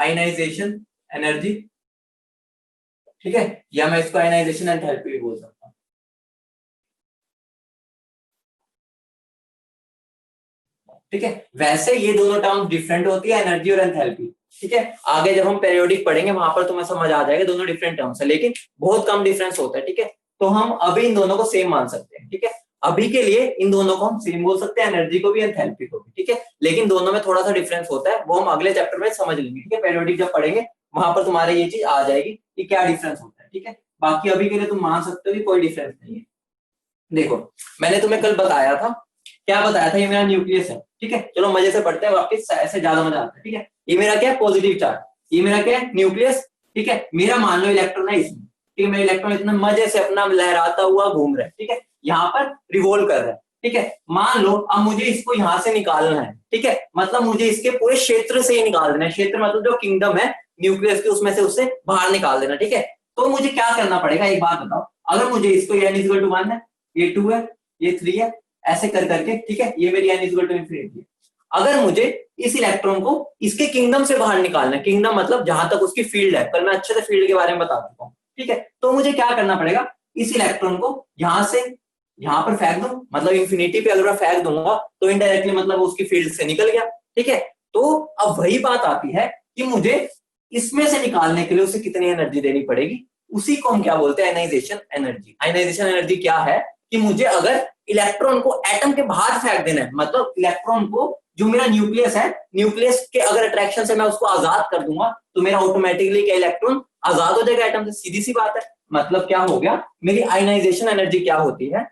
Ionization energy, ठीक है, या मैं इसको आयनाइजेशन एंथैल्पी भी बोल सकता हूँ। ठीक है, वैसे ये दोनों टर्म डिफरेंट होती है, एनर्जी और एंथैल्पी। ठीक है, आगे जब हम पेरियोडिक पढ़ेंगे वहां पर तुम्हें समझ आ जाएगा दोनों डिफरेंट टर्म्स है, लेकिन बहुत कम डिफरेंस होता है। ठीक है, तो हम अभी इन दोनों को सेम मान सकते हैं। ठीक है, अभी के लिए इन दोनों को हम सेम बोल सकते हैं, एनर्जी को भी एंथैल्पी को भी। ठीक है, लेकिन दोनों में थोड़ा सा डिफरेंस होता है, वो हम अगले चैप्टर में समझ लेंगे। ठीक है, पेरियोडिक जब पढ़ेंगे वहां पर तुम्हारे ये चीज आ जाएगी कि क्या डिफरेंस होता है। ठीक है, बाकी अभी के लिए तुम मान सकते हो कि कोई डिफरेंस नहीं है। देखो, मैंने तुम्हें कल बताया था, क्या बताया था, ये मेरा न्यूक्लियस है। ठीक है, चलो मजे से पढ़ते हैं वापस, ऐसे ज्यादा मजा आता है। ठीक है, ये मेरा क्या है, पॉजिटिव चार्ज, ये मेरा क्या है, न्यूक्लियस। ठीक है, मेरा मान लो इलेक्ट्रॉन है इसमें। ठीक है, मेरा इलेक्ट्रॉन इतना मजे से अपना लहराता हुआ घूम रहा है। ठीक है, यहाँ पर रिवॉल्व कर रहा है। ठीक है, मान लो अब मुझे इसको यहाँ से निकालना है। ठीक है, मतलब मुझे इसके पूरे क्षेत्र से ही निकाल देना है। क्षेत्र मतलब जो किंगडम है न्यूक्लियस के, उसमें से उससे बाहर निकाल देना। ठीक है, तो मुझे क्या करना पड़ेगा, एक बात बताओ, अगर मुझे इसको n इक्वल टू 1 है, ये 2 है, ये 3 है, ऐसे कर करके, ठीक है, ये मेरी n इक्वल टू इनफिनिटी है। अगर मुझे इस इलेक्ट्रॉन को इसके किंगडम से बाहर निकालना है, किंगडम मतलब जहां तक उसकी फील्ड है, कल मैं अच्छे से फील्ड के बारे में बता चुका हूँ। ठीक है, तो मुझे क्या करना पड़ेगा, इस इलेक्ट्रॉन को यहां से यहां पर फेंक दूं, मतलब इन्फिनिटी पे अगर मैं फेंक दूंगा तो इनडायरेक्टली मतलब उसकी फील्ड से निकल गया। ठीक है, तो अब वही बात आती है कि मुझे इसमें से निकालने के लिए उसे कितनी एनर्जी देनी पड़ेगी, उसी को हम क्या बोलते हैं, आयनाइजेशन एनर्जी। आयनाइजेशन एनर्जी क्या है कि मुझे अगर इलेक्ट्रॉन को एटम के बाहर फेंक देना है, मतलब इलेक्ट्रॉन को, जो मेरा न्यूक्लियस है, न्यूक्लियस के अगर अट्रैक्शन से मैं उसको आजाद कर दूंगा तो मेरा ऑटोमेटिकली क्या इलेक्ट्रॉन आजाद हो जाएगा एटम से, सीधी सी बात है। मतलब क्या हो गया, मेरी आयनाइजेशन एनर्जी क्या होती है,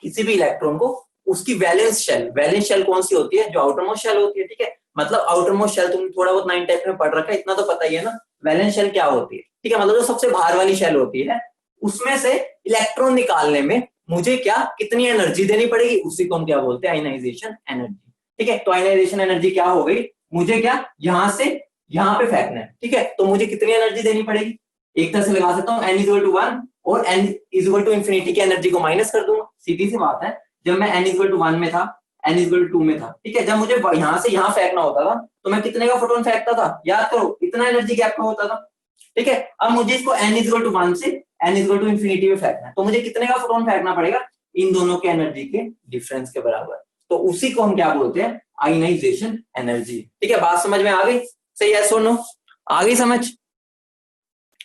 किसी भी इलेक्ट्रॉन को उसकी वैलेंस शेल कौन सी होती है, जो आउटर मोस्ट शेल होती है। ठीक है, मतलब आउटर मोस्ट शेल तुम थोड़ा बहुत 9 टेंथ में पढ़ रखा है, इतना तो पता ही है ना, वैलेंस शेल क्या होती है। ठीक है, मतलब जो सबसे बाहर वाली शेल होती है, उसमें से इलेक्ट्रॉन निकालने में मुझे क्या कितनी एनर्जी देनी पड़ेगी, उसी को हम क्या बोलते हैं, आयनाइजेशन एनर्जी। ठीक है, तो आयनाइजेशन एनर्जी क्या हो गई, मुझे क्या यहां से यहां पे फेंकना है। ठीक है, तो मुझे कितनी एनर्जी देनी पड़ेगी, एक तरह से लगा सकता हूँ n इक्वल टू 1 और n इक्वल टू इन्फिनिटी की एनर्जी को माइनस कर दूंगा, सीधी सी बात है। जब मैं n इक्वल टू 1 में था, n इक्वल टू 2 में था, ठीक है, जब मुझे यहां से यहां फेंकना होता था तो मैं कितने का फोटोन फेंकता था, याद करो, इतना एनर्जी गैप का होता था। ठीक है, अब मुझे इसको n इक्वल टू 1 से n इक्वल टू इन्फिनिटी में फेंकना है, तो मुझे कितने का फोटोन फेंकना पड़ेगा, इन दोनों के एनर्जी के डिफरेंस के बराबर। तो उसी को हम क्या बोलते हैं, आयनाइजेशन एनर्जी। ठीक है, बात समझ में आ गई, सही है, सुनो, आ गई समझ,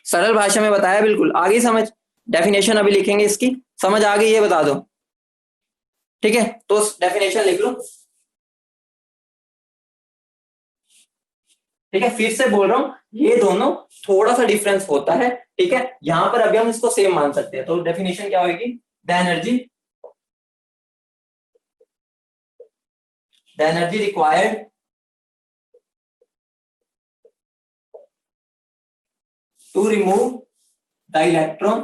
सरल भाषा में बताया, बिल्कुल आ गई समझ। डेफिनेशन अभी लिखेंगे इसकी, समझ आ गई ये बता दो। ठीक है, तो डेफिनेशन लिख लो। ठीक है, फिर से बोल रहा हूं, ये दोनों थोड़ा सा डिफरेंस होता है। ठीक है, यहां पर अभी हम इसको सेम मान सकते हैं, तो डेफिनेशन क्या होगी, the energy required to remove the electron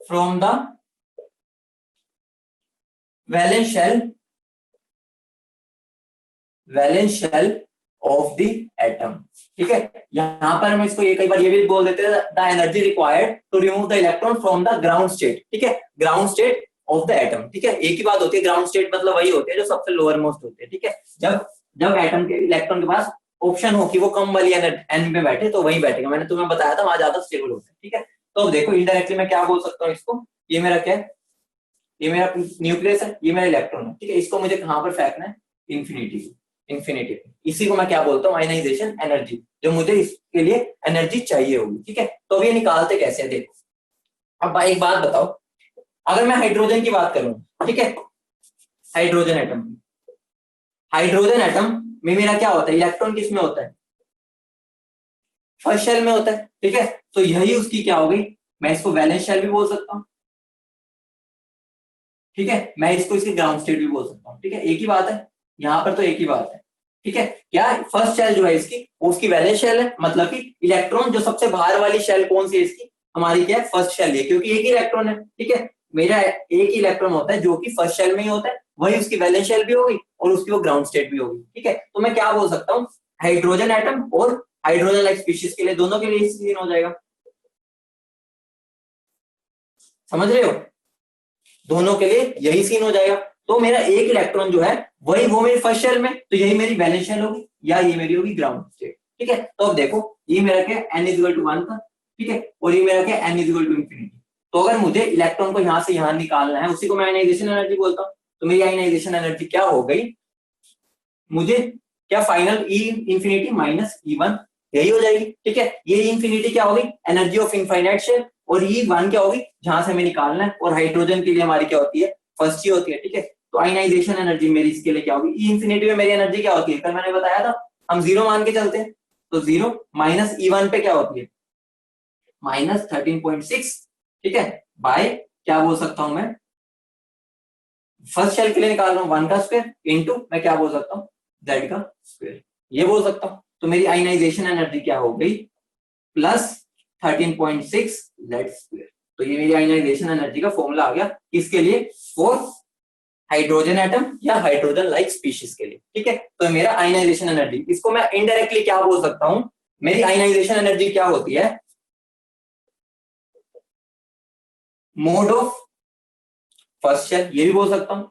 from the valence shell of the atom. ठीक है, यहां पर हम इसको ये कई बार ये भी बोल देते हैं, the energy required to remove the electron from the ground state. ठीक है, ground state of the atom. ठीक है, एक ही बात होती है, ग्राउंड स्टेट मतलब वही होती है जो सबसे लोअर मोस्ट होती है। ठीक है, जब जब एटम के इलेक्ट्रॉन के पास ऑप्शन हो कि वो कम वाली एन पे बैठे तो वही बैठेगा, मैंने तुम्हें बताया था वहां ज्यादा स्टेबल होता है। ठीक है, तो देखो इनडायरेक्टली मैं क्या बोल सकता हूँ इसको, ये मेरा क्या है, ये मेरा न्यूक्लियस है, ये मेरा इलेक्ट्रॉन है। ठीक है, इसको मुझे कहां पर फेंकना है, इन्फिनिटी, इसी को मैं क्या बोलता हूँ, आयनाइजेशन एनर्जी, जो मुझे इसके लिए एनर्जी चाहिए होगी। ठीक है, तो अब ये निकालते कैसे है, देखो, अब भाई एक बात बताओ, अगर मैं हाइड्रोजन की बात करूं, ठीक है, हाइड्रोजन एटम में मेरा क्या होता है, इलेक्ट्रॉन किस में होता है, फर्स्ट शेल में होता है। ठीक है, तो यही उसकी क्या हो गई, मैं इसको वैलेंस शेल भी बोल सकता हूँ। ठीक है, मैं इसको इसकी ग्राउंड स्टेट भी बोल सकता हूँ। ठीक है, एक ही बात है, यहाँ पर तो एक ही बात है। ठीक है, क्या फर्स्ट शेल जो है इसकी, उसकी वैलेंस शेल है, मतलब कि इलेक्ट्रॉन जो सबसे बाहर वाली शेल कौन सी है इसकी, हमारी क्या है, फर्स्ट शेल है, क्योंकि एक ही इलेक्ट्रॉन है। ठीक है, मेरा एक ही इलेक्ट्रॉन होता है जो कि फर्स्ट शेल में ही होता है, वही उसकी वैलेंस शेल भी होगी और उसकी वो ग्राउंड स्टेट भी होगी। ठीक है, तो मैं क्या बोल सकता हूँ, हाइड्रोजन एटम और हाइड्रोजन लाइक स्पीशीज के लिए, दोनों के लिए सीन हो जाएगा, समझ रहे हो, दोनों के लिए यही सीन हो जाएगा। तो मेरा एक इलेक्ट्रॉन जो है वही वो मेरी फर्स्ट शेल में, तो यही मेरी वैलेंस शेल होगी या ये मेरी होगी ग्राउंड स्टेट। ठीक है, तो अब देखो ये मेरा क्या n इक्वल टू 1 था, ठीक है, और ये मेरा क्या n इक्वल टू इंफिनिटी। तो अगर मुझे इलेक्ट्रॉन को यहां से यहां निकालना है, उसी को मैं आयनाइजेशन एनर्जी बोलता हूँ। तो मेरी आयनाइजेशन एनर्जी क्या हो गई, मुझे क्या फाइनल ई इंफिनिटी माइनस E1 यही हो जाएगी। ठीक है, ये इंफिनिटी क्या होगी, एनर्जी ऑफ इनफाइनाइट शेल, और E1 क्या होगी जहां से हमें निकालना है, और हाइड्रोजन के लिए हमारी क्या होती है, फर्स्ट ही होती है। ठीक है, तो आयनाइजेशन एनर्जी मेरी इसके लिए क्या होगी, ई इंफिनिटी में मेरी एनर्जी क्या होती है, कल मैंने बताया था हम जीरो मान के चलते हैं, तो जीरो माइनस E1 पे क्या होती है, माइनस 13.6। ठीक है, बाय क्या बोल सकता हूं मैं, फर्स्ट शेल के लिए निकाल रहा हूं 1 का स्क्वायर इंटू मैं क्या बोल सकता हूँ z का स्क्वायर, ये बोल सकता हूँ। तो मेरी आयनाइजेशन एनर्जी क्या हो गई, प्लस 13.6 z स्क्वायर। तो ये मेरी आयनाइजेशन एनर्जी का फॉर्मूला आ गया, किसके लिए, फॉर हाइड्रोजन एटम या हाइड्रोजन लाइक स्पीशीज के लिए। ठीक है, तो मेरा आयनाइजेशन एनर्जी, इसको मैं इनडायरेक्टली क्या बोल सकता हूं, मेरी आयनाइजेशन एनर्जी क्या होती है, मोड ऑफ फर्स्ट शेल, ये भी बोल सकता हूं।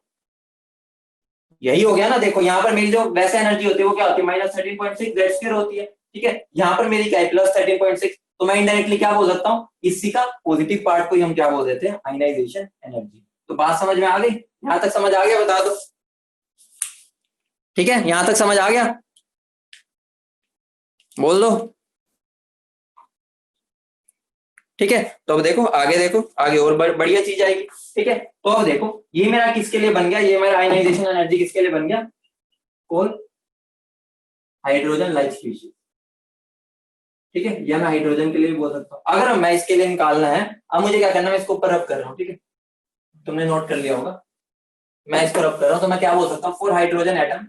यही हो गया ना, देखो यहाँ पर मेरी जो वैसे एनर्जी होती है वो क्या होती है, माइनस 13.6 जेड स्क्वायर होती है। ठीक है, यहाँ पर मेरी क्या है, प्लस 13.6, तो मैं इनडायरेक्टली क्या बोल सकता हूँ, इसी का पॉजिटिव पार्ट को ही हम क्या बोल देते हैं, आयनाइजेशन एनर्जी। तो बात समझ में आ गई, यहां तक समझ आ गया, बता दो। ठीक है, यहां तक समझ आ गया, बोल दो। ठीक है, तो अब देखो आगे, देखो आगे और बढ़िया चीज आएगी। ठीक है, तो अब देखो ये मेरा किसके लिए बन गया, ये मेरा आयनाइजेशन एनर्जी किसके लिए बन गया, कौन, हाइड्रोजन लाइक स्पीशीज। ठीक है, या मैं हाइड्रोजन के लिए भी बोल सकता हूँ। अगर मैं इसके लिए निकालना है, अब मुझे क्या करना है, मैं इसको ऊपर रब कर रहा हूँ। ठीक है, तुमने नोट कर लिया होगा, मैं इसको रब कर रहा हूँ, तो मैं क्या बोल सकता हूँ, for hydrogen atom,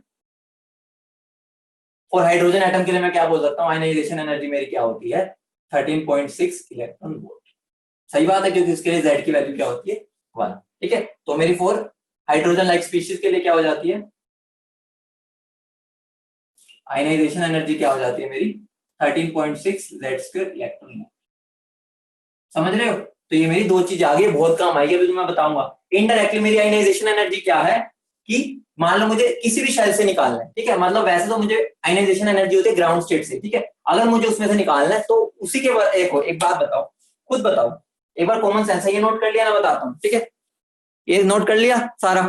for hydrogen atom के लिए मैं क्या बोल सकता हूँ, आयनाइजेशन एनर्जी मेरी क्या होती है, 13.6 इलेक्ट्रॉन वोल्ट। सही बात है, क्योंकि इसके लिए Z की वैल्यू क्या होती है, 1। ठीक है, तो मेरी फॉर हाइड्रोजन लाइक स्पीशीज के लिए क्या हो जाती है, आयनाइजेशन एनर्जी क्या हो जाती है मेरी, 13.6 Z स्क्वायर इलेक्ट्रॉन वोल्ट। समझ रहे हो, तो ये मेरी दो चीज आ गई, बहुत काम आएगी, अभी मैं बताऊंगा। इनडायरेक्टली मेरी आयनाइजेशन एनर्जी क्या है, कि मान लो मुझे किसी भी शेल से निकालना है। ठीक है, मतलब वैसे तो मुझे आयनाइजेशन एनर्जी होती है ग्राउंड स्टेट से। ठीक है, अगर मुझे उसमें से निकालना है तो उसी के बाद एक बात बताओ, खुद बताओ, एक बार कॉमन सेंस है, ये नोट कर लिया ना, बताता हूँ। ठीक है, ये नोट कर लिया सारा,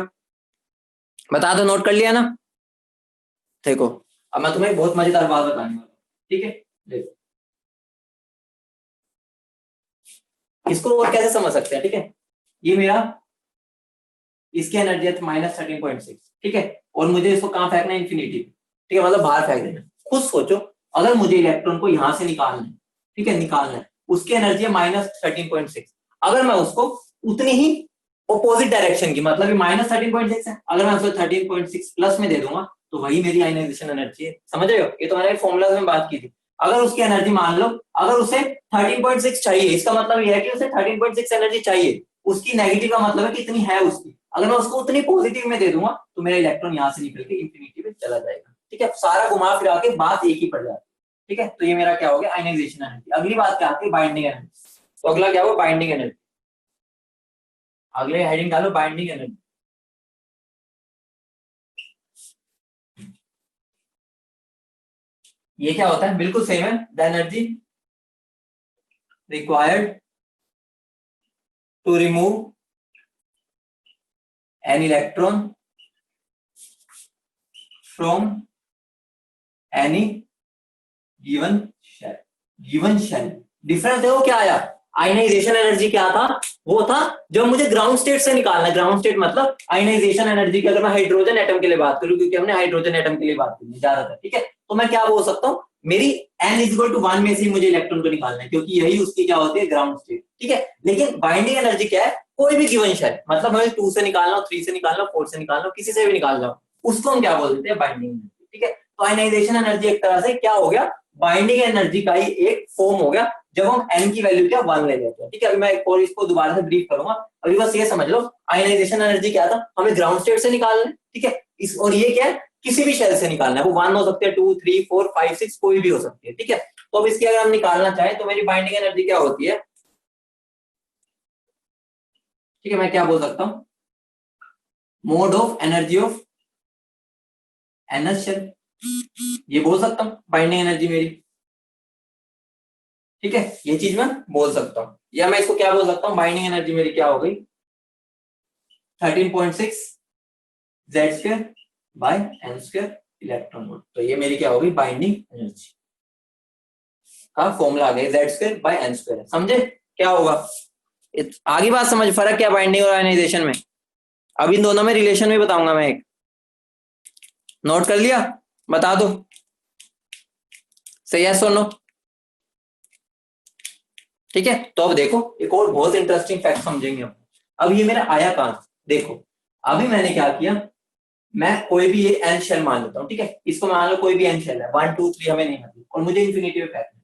बता दो, नोट कर लिया ना। देखो अब मैं तुम्हें बहुत मजेदार बात बताने वाला हूँ। ठीक है, देखो इसको और कैसे समझ सकते हैं। ठीक है, ये मेरा, इसकी एनर्जी है माइनस 13.6। ठीक है, और मुझे इसको कहां फेंकना है, इन्फिनिटी। ठीक है, मतलब बाहर फेंक देना। खुद सोचो, अगर मुझे इलेक्ट्रॉन को यहां से निकालना है, ठीक है, निकालना है, उसकी एनर्जी है माइनस 13.6, अगर मैं उसको उतनी ही ऑपोजिट डायरेक्शन की, मतलब माइनस 13.6 है, अगर मैं उसको 13.6 प्लस में दे दूंगा, तो वही मेरी आयनाइजेशन एनर्जी है। समझ रहे हो, ये तो मैंने फॉर्मूला में बात की थी। अगर उसकी एनर्जी मान लो, अगर उसे 13.6 चाहिए, इसका मतलब यह है कि उसे 13.6 एनर्जी चाहिए, उसकी नेगेटिव का मतलब है कि इतनी है उसकी, अगर मैं उसको उतनी पॉजिटिव में दे दूंगा, तो मेरा इलेक्ट्रॉन यहां से निकल के इंफिनिटी में चला जाएगा। ठीक है, सारा घुमा फिरा के बात एक ही पड़ जाती है। ठीक है, तो ये मेरा क्या हो गया, आयनाइजेशन एनर्जी। अगली बात क्या आती है, बाइंडिंग एनर्जी। तो अगला क्या होगा, बाइंडिंग एनर्जी। अगले हेडिंग डालो, बाइंडिंग एनर्जी। ये क्या होता है, बिल्कुल सेम है, the energy required to remove an electron from any given shell. Given shell difference देखो क्या आया, आयनाइजेशन एनर्जी क्या था, वो था जब मुझे ग्राउंड स्टेट से निकालना है। ग्राउंड स्टेट मतलब आयनाइजेशन एनर्जी की, अगर मैं हाइड्रोजन एटम के लिए बात करूं, क्योंकि हमने हाइड्रोजन एटम के लिए बात की ज्यादातर। ठीक है, तो मैं क्या बोल सकता हूँ, मेरी n इक्वल टू 1 में से मुझे इलेक्ट्रॉन को निकालना है, क्योंकि यही उसकी क्या होती है, ग्राउंड स्टेट। ठीक है, लेकिन बाइंडिंग एनर्जी क्या है, कोई भी गिवन शेल, मतलब हमें 2 से निकालना हो, 3 से निकालना हो, 4 से निकालना हो, किसी से भी निकालना हो, उसको हम क्या बोल देते हैं, बाइंडिंग एनर्जी। ठीक है, तो आयनाइजेशन एनर्जी एक तरह से क्या हो गया, बाइंडिंग एनर्जी का ही एक फॉर्म हो गया, जब हम n की वैल्यू क्या 1 ले लेते हैं। ठीक है, अभी मैं एक और इसको दोबारा से ब्रीफ करूंगा, अभी बस ये समझ लो, आयनाइजेशन एनर्जी क्या था, हमें ग्राउंड स्टेट से निकालना है। ठीक है, इस और ये क्या है, किसी भी शेल से निकालना है, वो 1 हो सकते हैं, 2 3 4 5 6 कोई भी हो सकती है। ठीक है, तो अब इसकी अगर हम निकालना चाहें, तो मेरी बाइंडिंग एनर्जी क्या होती है। ठीक है, मैं क्या बोल सकता हूँ, mode of energy of NH shell, ये बोल सकता हूँ बाइंडिंग एनर्जी मेरी, ठीक है, ये चीज मैं बोल सकता हूँ। या मैं इसको क्या बोल सकता हूँ, बाइंडिंग एनर्जी मेरी क्या हो गई 13.6 Z² bye N² electron volt. तो ये मेरी क्या होगी बाइंडिंग एनर्जी का फॉर्मूला आ गया Z² बाय N²। समझे क्या होगा, आगे बात समझ, फर्क क्या बाइंडिंग और आयनाइजेशन में। अब इन दोनों में रिलेशन भी बताऊंगा मैं एक, नोट कर लिया, बता दो सही यस और नो, ठीक है। तो अब देखो एक और बहुत इंटरेस्टिंग फैक्ट समझेंगे हम। अब ये मेरा आया कहां, देखो अभी मैंने क्या किया, मैं कोई भी ये एन शेल मान लेता हूँ, ठीक है, इसको मान लो कोई भी एन शेल है 1 2 3 हमें नहीं मतलब, और मुझे इन्फिनिटी में फेंकना है,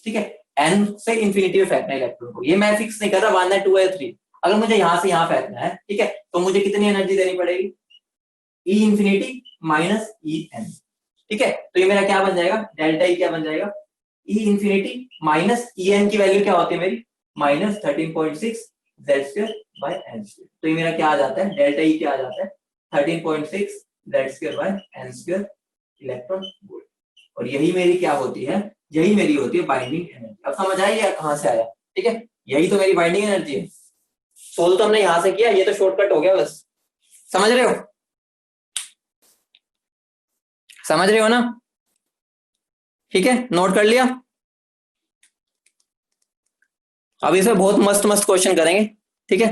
ठीक है, एन से इन्फिनिटी में फेंकना है इलेक्ट्रॉन को, ये मैं फिक्स नहीं कर रहा 1 है 2 है 3, अगर मुझे यहां से यहां फेंकना है, ठीक है, तो मुझे कितनी एनर्जी देनी पड़ेगी ई इंफिनिटी माइनस ई एन, ठीक है, तो ये मेरा क्या बन जाएगा डेल्टा ई क्या बन जाएगा ई इंफिनिटी माइनस ई एन की वैल्यू क्या होती है मेरी माइनस 13.6 Z² बाय N²। तो ये मेरा क्या आ जाता है डेल्टा ई क्या आ जाता है 13.6 Z² bye N² electron volt. और यही मेरी क्या होती है, यही मेरी होती है बाइंडिंग एनर्जी। अब समझ आई या कहां से आया, ठीक है, यही तो मेरी बाइंडिंग एनर्जी है। सोल्व तो हमने यहां से किया, ये तो शॉर्टकट हो गया बस, समझ रहे हो, समझ रहे हो ना, ठीक है, नोट कर लिया। अब इसमें बहुत मस्त मस्त क्वेश्चन करेंगे, ठीक है।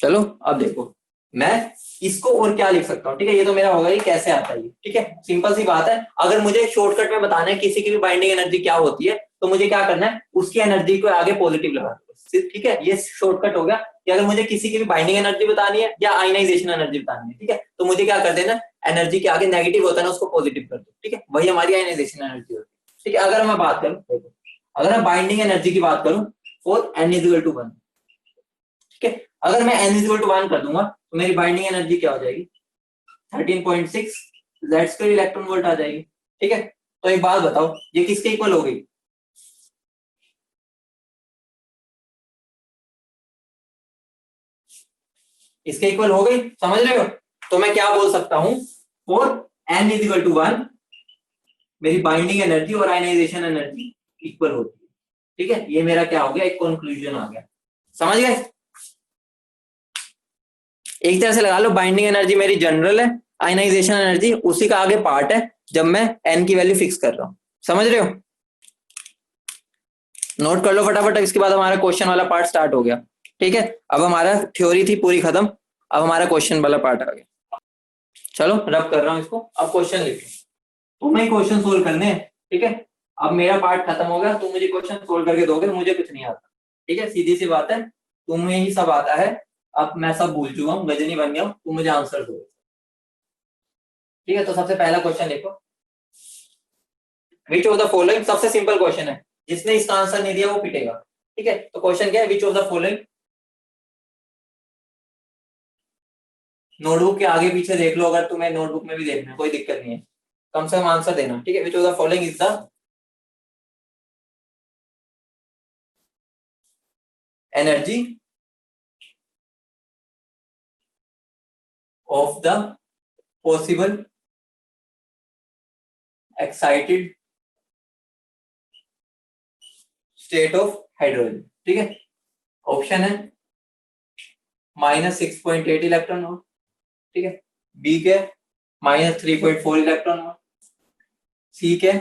चलो अब देखो मैं इसको और क्या लिख सकता हूँ, ठीक है, ये तो मेरा होगा, ये कैसे आता है, ठीक है, सिंपल सी बात है। अगर मुझे शॉर्टकट में बताना है किसी की भी बाइंडिंग एनर्जी क्या होती है, तो मुझे क्या करना है उसकी एनर्जी को आगे पॉजिटिव लगा दो, ठीक है, ये शॉर्टकट हो गया कि अगर मुझे किसी की भी बाइंडिंग एनर्जी बतानी है या आयनाइजेशन एनर्जी बतानी है, ठीक है, तो मुझे क्या कर देना, एनर्जी के आगे नेगेटिव होता है ना उसको पॉजिटिव कर दो, ठीक है, वही हमारी आयनाइजेशन एनर्जी होती है, ठीक है। अगर मैं बात करूं, देखो अगर मैं बाइंडिंग एनर्जी की बात करूं फॉर N=1, ठीक है, अगर मैं N=1 कर दूंगा तो मेरी बाइंडिंग एनर्जी क्या हो जाएगी 13.6 Z² इलेक्ट्रॉन वोल्ट आ जाएगी, ठीक है। तो एक बात बताओ ये किसके इक्वल हो गई, इसके इक्वल हो गई, समझ रहे हो। तो मैं क्या बोल सकता हूं फॉर N=1 मेरी बाइंडिंग एनर्जी और आयनाइजेशन एनर्जी इक्वल होती है, ठीक है, ये मेरा क्या हो गया एक कंक्लूजन आ गया, समझ गए। एक तरह से लगा लो बाइंडिंग एनर्जी मेरी जनरल है, आयनाइजेशन एनर्जी उसी का आगे पार्ट है जब मैं एन की वैल्यू फिक्स कर रहा हूं, समझ रहे हो, नोट कर लो फटाफट। इसके बाद हमारा क्वेश्चन वाला पार्ट स्टार्ट हो गया, ठीक है, अब हमारा थ्योरी थी पूरी खत्म, अब हमारा क्वेश्चन वाला पार्ट आ गया। चलो रब कर रहा हूं इसको, अब क्वेश्चन लिखो, तुम्हें क्वेश्चन सोल्व करने हैं, ठीक है। अब मेरा पार्ट खत्म हो गया, तुम मुझे क्वेश्चन सोल्व करके दोगे, मुझे कुछ नहीं आता, ठीक है, सीधी सी बात है, तुम्हें ही सब आता है। अब मैं सब भूल चुका हूँ, गजनी बन गया हूँ, तुम मुझे आंसर दो, ठीक है। तो सबसे पहला क्वेश्चन देखो, विच ऑफ द फॉलोइंग, सबसे सिंपल क्वेश्चन है, जिसने इसका आंसर नहीं दिया वो पिटेगा, ठीक है। तो क्वेश्चन क्या है, which of the following, notebook के आगे पीछे देख लो, अगर तुम्हें नोटबुक में भी देखना है कोई दिक्कत नहीं है, कम से कम आंसर देना, ठीक है। Which of the following is the energy of the possible excited state of hydrogen, ठीक है। ऑप्शन है -6.8 इलेक्ट्रॉन वोल्ट, ठीक है, बी के -3.4 इलेक्ट्रॉन वोल्ट, सी के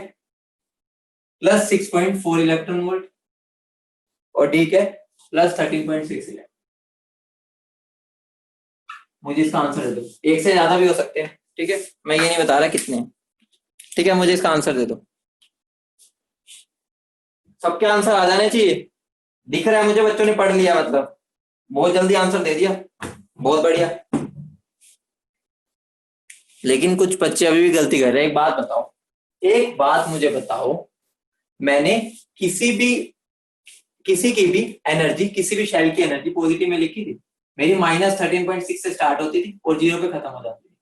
+6.4 इलेक्ट्रॉन वोल्ट, और डी के +13.6 इलेक्ट्रॉन। मुझे इसका आंसर दे दो, एक से ज्यादा भी हो सकते हैं, ठीक है, मैं ये नहीं बता रहा कितने हैं, ठीक है, मुझे इसका आंसर दे दो, सबके आंसर आ जाने चाहिए, दिख रहा है मुझे बच्चों ने पढ़ लिया, मतलब बहुत जल्दी आंसर दे दिया, बहुत बढ़िया। लेकिन कुछ बच्चे अभी भी गलती कर रहे हैं, एक बात बताओ, एक बात मुझे बताओ, मैंने किसी की भी एनर्जी, किसी भी शेल की एनर्जी पॉजिटिव में लिखी थी, मेरी -13.6 से स्टार्ट होती थी और 0 पे खत्म हो जाती थी,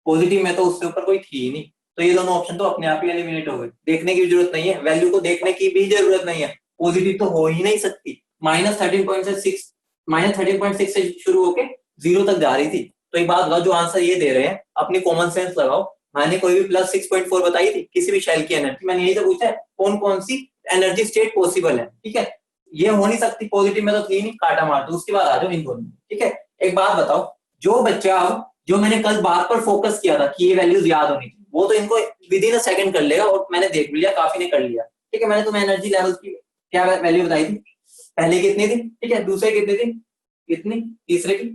पॉजिटिव में तो उससे ऊपर कोई थी ही नहीं, तो ये दोनों ऑप्शन तो अपने आप ही एलिमिनेट हो गए, देखने की जरूरत नहीं है, वैल्यू को देखने की भी जरूरत नहीं है, पॉजिटिव तो हो ही नहीं सकती, -13.6 -13.6 से शुरू होके 0 तक जा रही थी। तो एक बात बताओ, जो आंसर ये दे रहे हैं अपनी कॉमन सेंस लगाओ। मैंने कोई भी +6.4 बताई थी किसी भी शेल की एनर्जी, मैंने यही तो पूछा है कौन कौन सी एनर्जी स्टेट पॉसिबल है, ठीक है। ये हो नहीं सकती, पॉजिटिव में तो थी नहीं, काटा मार दो, उसके बाद आ जाओ इन दोनों में, ठीक है। एक बात बताओ, जो बच्चा जो मैंने कल बात पर फोकस किया था कि ये वैल्यूज याद होनी चाहिए, वो तो इनको विद इन अ सेकंड कर लेगा, और मैंने देख लिया काफी ने कर लिया, ठीक है। मैंने तुम्हें एनर्जी लेवल की क्या वैल्यू बताई थी, पहले कितनी थी, ठीक है, दूसरे कितनी थी, कितनी, तीसरे की,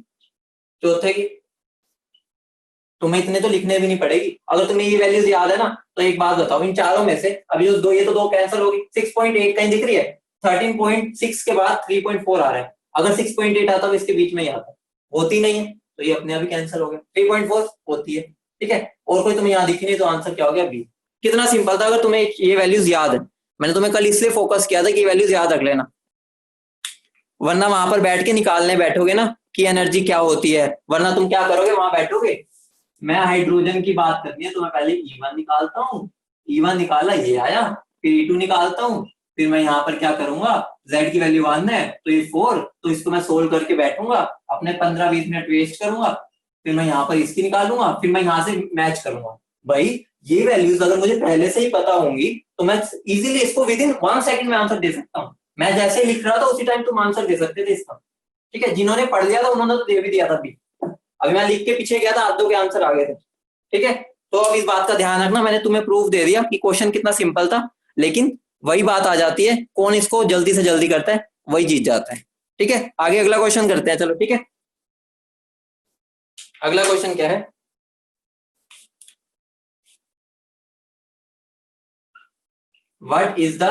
चौथे की। तुम्हें इतने तो लिखने भी नहीं पड़ेगी, अगर तुम्हें ये वैल्यूज याद है ना। तो एक बात बताओ, इन चारों में से अभी जो दो, ये तो दो कैंसिल होगी, 6.8 कहीं दिख रही है, 13.6 के बाद 3.4 आ रहा है, अगर 6.8 आता तो इसके बीच में ही आता, होती नहीं है, तो ये अपने आप ही कैंसिल हो गया, 3.4 होती है, ठीक है। और कोई तुम्हें यहाँ दिखी नहीं, तो आंसर क्या हो गया, बी। कितना सिंपल था, अगर तुम्हें ये वैल्यूज याद है। मैंने तुम्हें कल इसलिए फोकस किया था कि वैल्यूज याद रख लेना, वरना वहां पर बैठ के निकालने बैठोगे ना कि एनर्जी क्या होती है, वरना तुम क्या करोगे, वहां बैठोगे, मैं हाइड्रोजन की बात करनी है तो मैं पहले E1 निकालता हूँ, E1 निकाला ये आया, फिर E2 निकालता हूँ, फिर मैं यहाँ पर क्या करूंगा, Z की वैल्यू 1 है तो ये 4, तो इसको मैं सोल्व करके बैठूंगा, अपने 15-20 मिनट वेस्ट करूंगा, फिर मैं यहाँ पर इसकी निकालूंगा, फिर मैं यहाँ से मैच करूंगा। भाई ये वैल्यूज अगर मुझे पहले से ही पता होंगी तो मैं इजीली इसको विद इन 1 सेकंड में आंसर दे सकता हूँ। मैं जैसे लिख रहा था उसी टाइम तुम आंसर दे सकते थे इसका, ठीक है। जिन्होंने पढ़ लिया था उन्होंने तो दे भी दिया था अभी, अभी मैं लिख के पीछे गया था, आधों के आंसर आ गए थे, ठीक है। तो अब इस बात का ध्यान रखना, मैंने तुम्हें प्रूफ दे दिया कि क्वेश्चन कितना सिंपल था, लेकिन वही बात आ जाती है, कौन इसको जल्दी से जल्दी करता है वही जीत जाता है, ठीक है। आगे अगला क्वेश्चन करते हैं, चलो ठीक है। अगला क्वेश्चन क्या है, what is the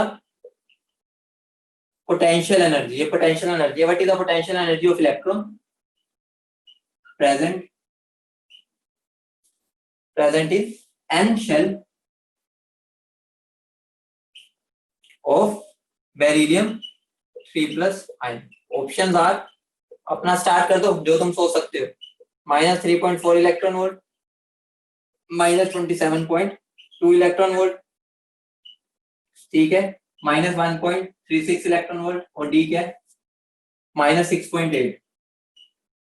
potential energy, ये potential energy, what is the potential energy of electron present in n shell of beryllium 3+ ion. Options are, अपना स्टार्ट कर दो जो तुम सोच सकते हो, -3.4 इलेक्ट्रॉन वोल्ट, -27.2 इलेक्ट्रॉन वोल्ट, ठीक है, -1.36 इलेक्ट्रॉन वोल्ट, और डी क्या है, -6.8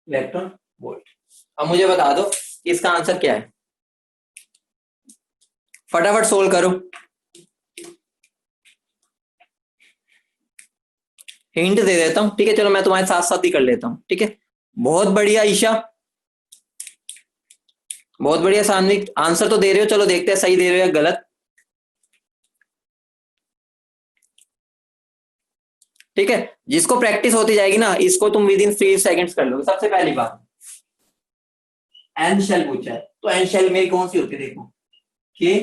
इलेक्ट्रॉन वोल्ट। अब मुझे बता दो इसका आंसर क्या है, फटाफट सोल्व करो। हिंट दे देता हूं, ठीक है, चलो मैं तुम्हारे साथ साथ ही कर लेता हूं, ठीक है। बहुत बढ़िया ईशा, बहुत बढ़िया सान्विक, आंसर तो दे रहे हो, चलो देखते हैं सही दे रहे हो या गलत, ठीक है। जिसको प्रैक्टिस होती जाएगी ना, इसको तुम विद इन 3 सेकंड्स कर लोगे। सबसे पहली बात, एन शेल पूछा है, तो एन शेल मेरी कौन सी होती है, देखो, के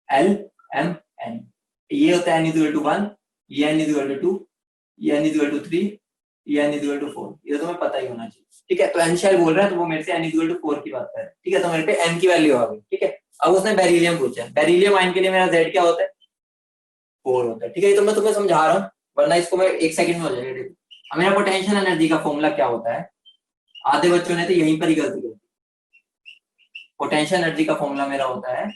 एल एम एन, ये होता है n इक्वल टू 1, ये n इक्वल टू 2, ये n इक्वल टू 3, ये n इक्वल टू 4, ये तो तुम्हें पता ही होना चाहिए, ठीक है। तो एन शेल बोल रहा है तो वो मेरे से n इक्वल टू 4 की बात कर रहा है, ठीक है। तो मेरे पे n की वैल्यू आ गई, ठीक है। अब उसने बेरिलियम पूछा है, बेरिलियम आयन के लिए मेरा Z क्या होता है, 4 होता है, ठीक है। ये तो मैं तुम्हें समझा रहा हूँ, वरना इसको मैं 1 सेकंड में हो जाएगा, देखो। अब मेरा पोटेंशियल एनर्जी का फॉर्मूला क्या होता है, आधे बच्चों ने तो यहीं पर ही गलती कर दी। पोटेंशियल एनर्जी का फॉर्मूला मेरा होता है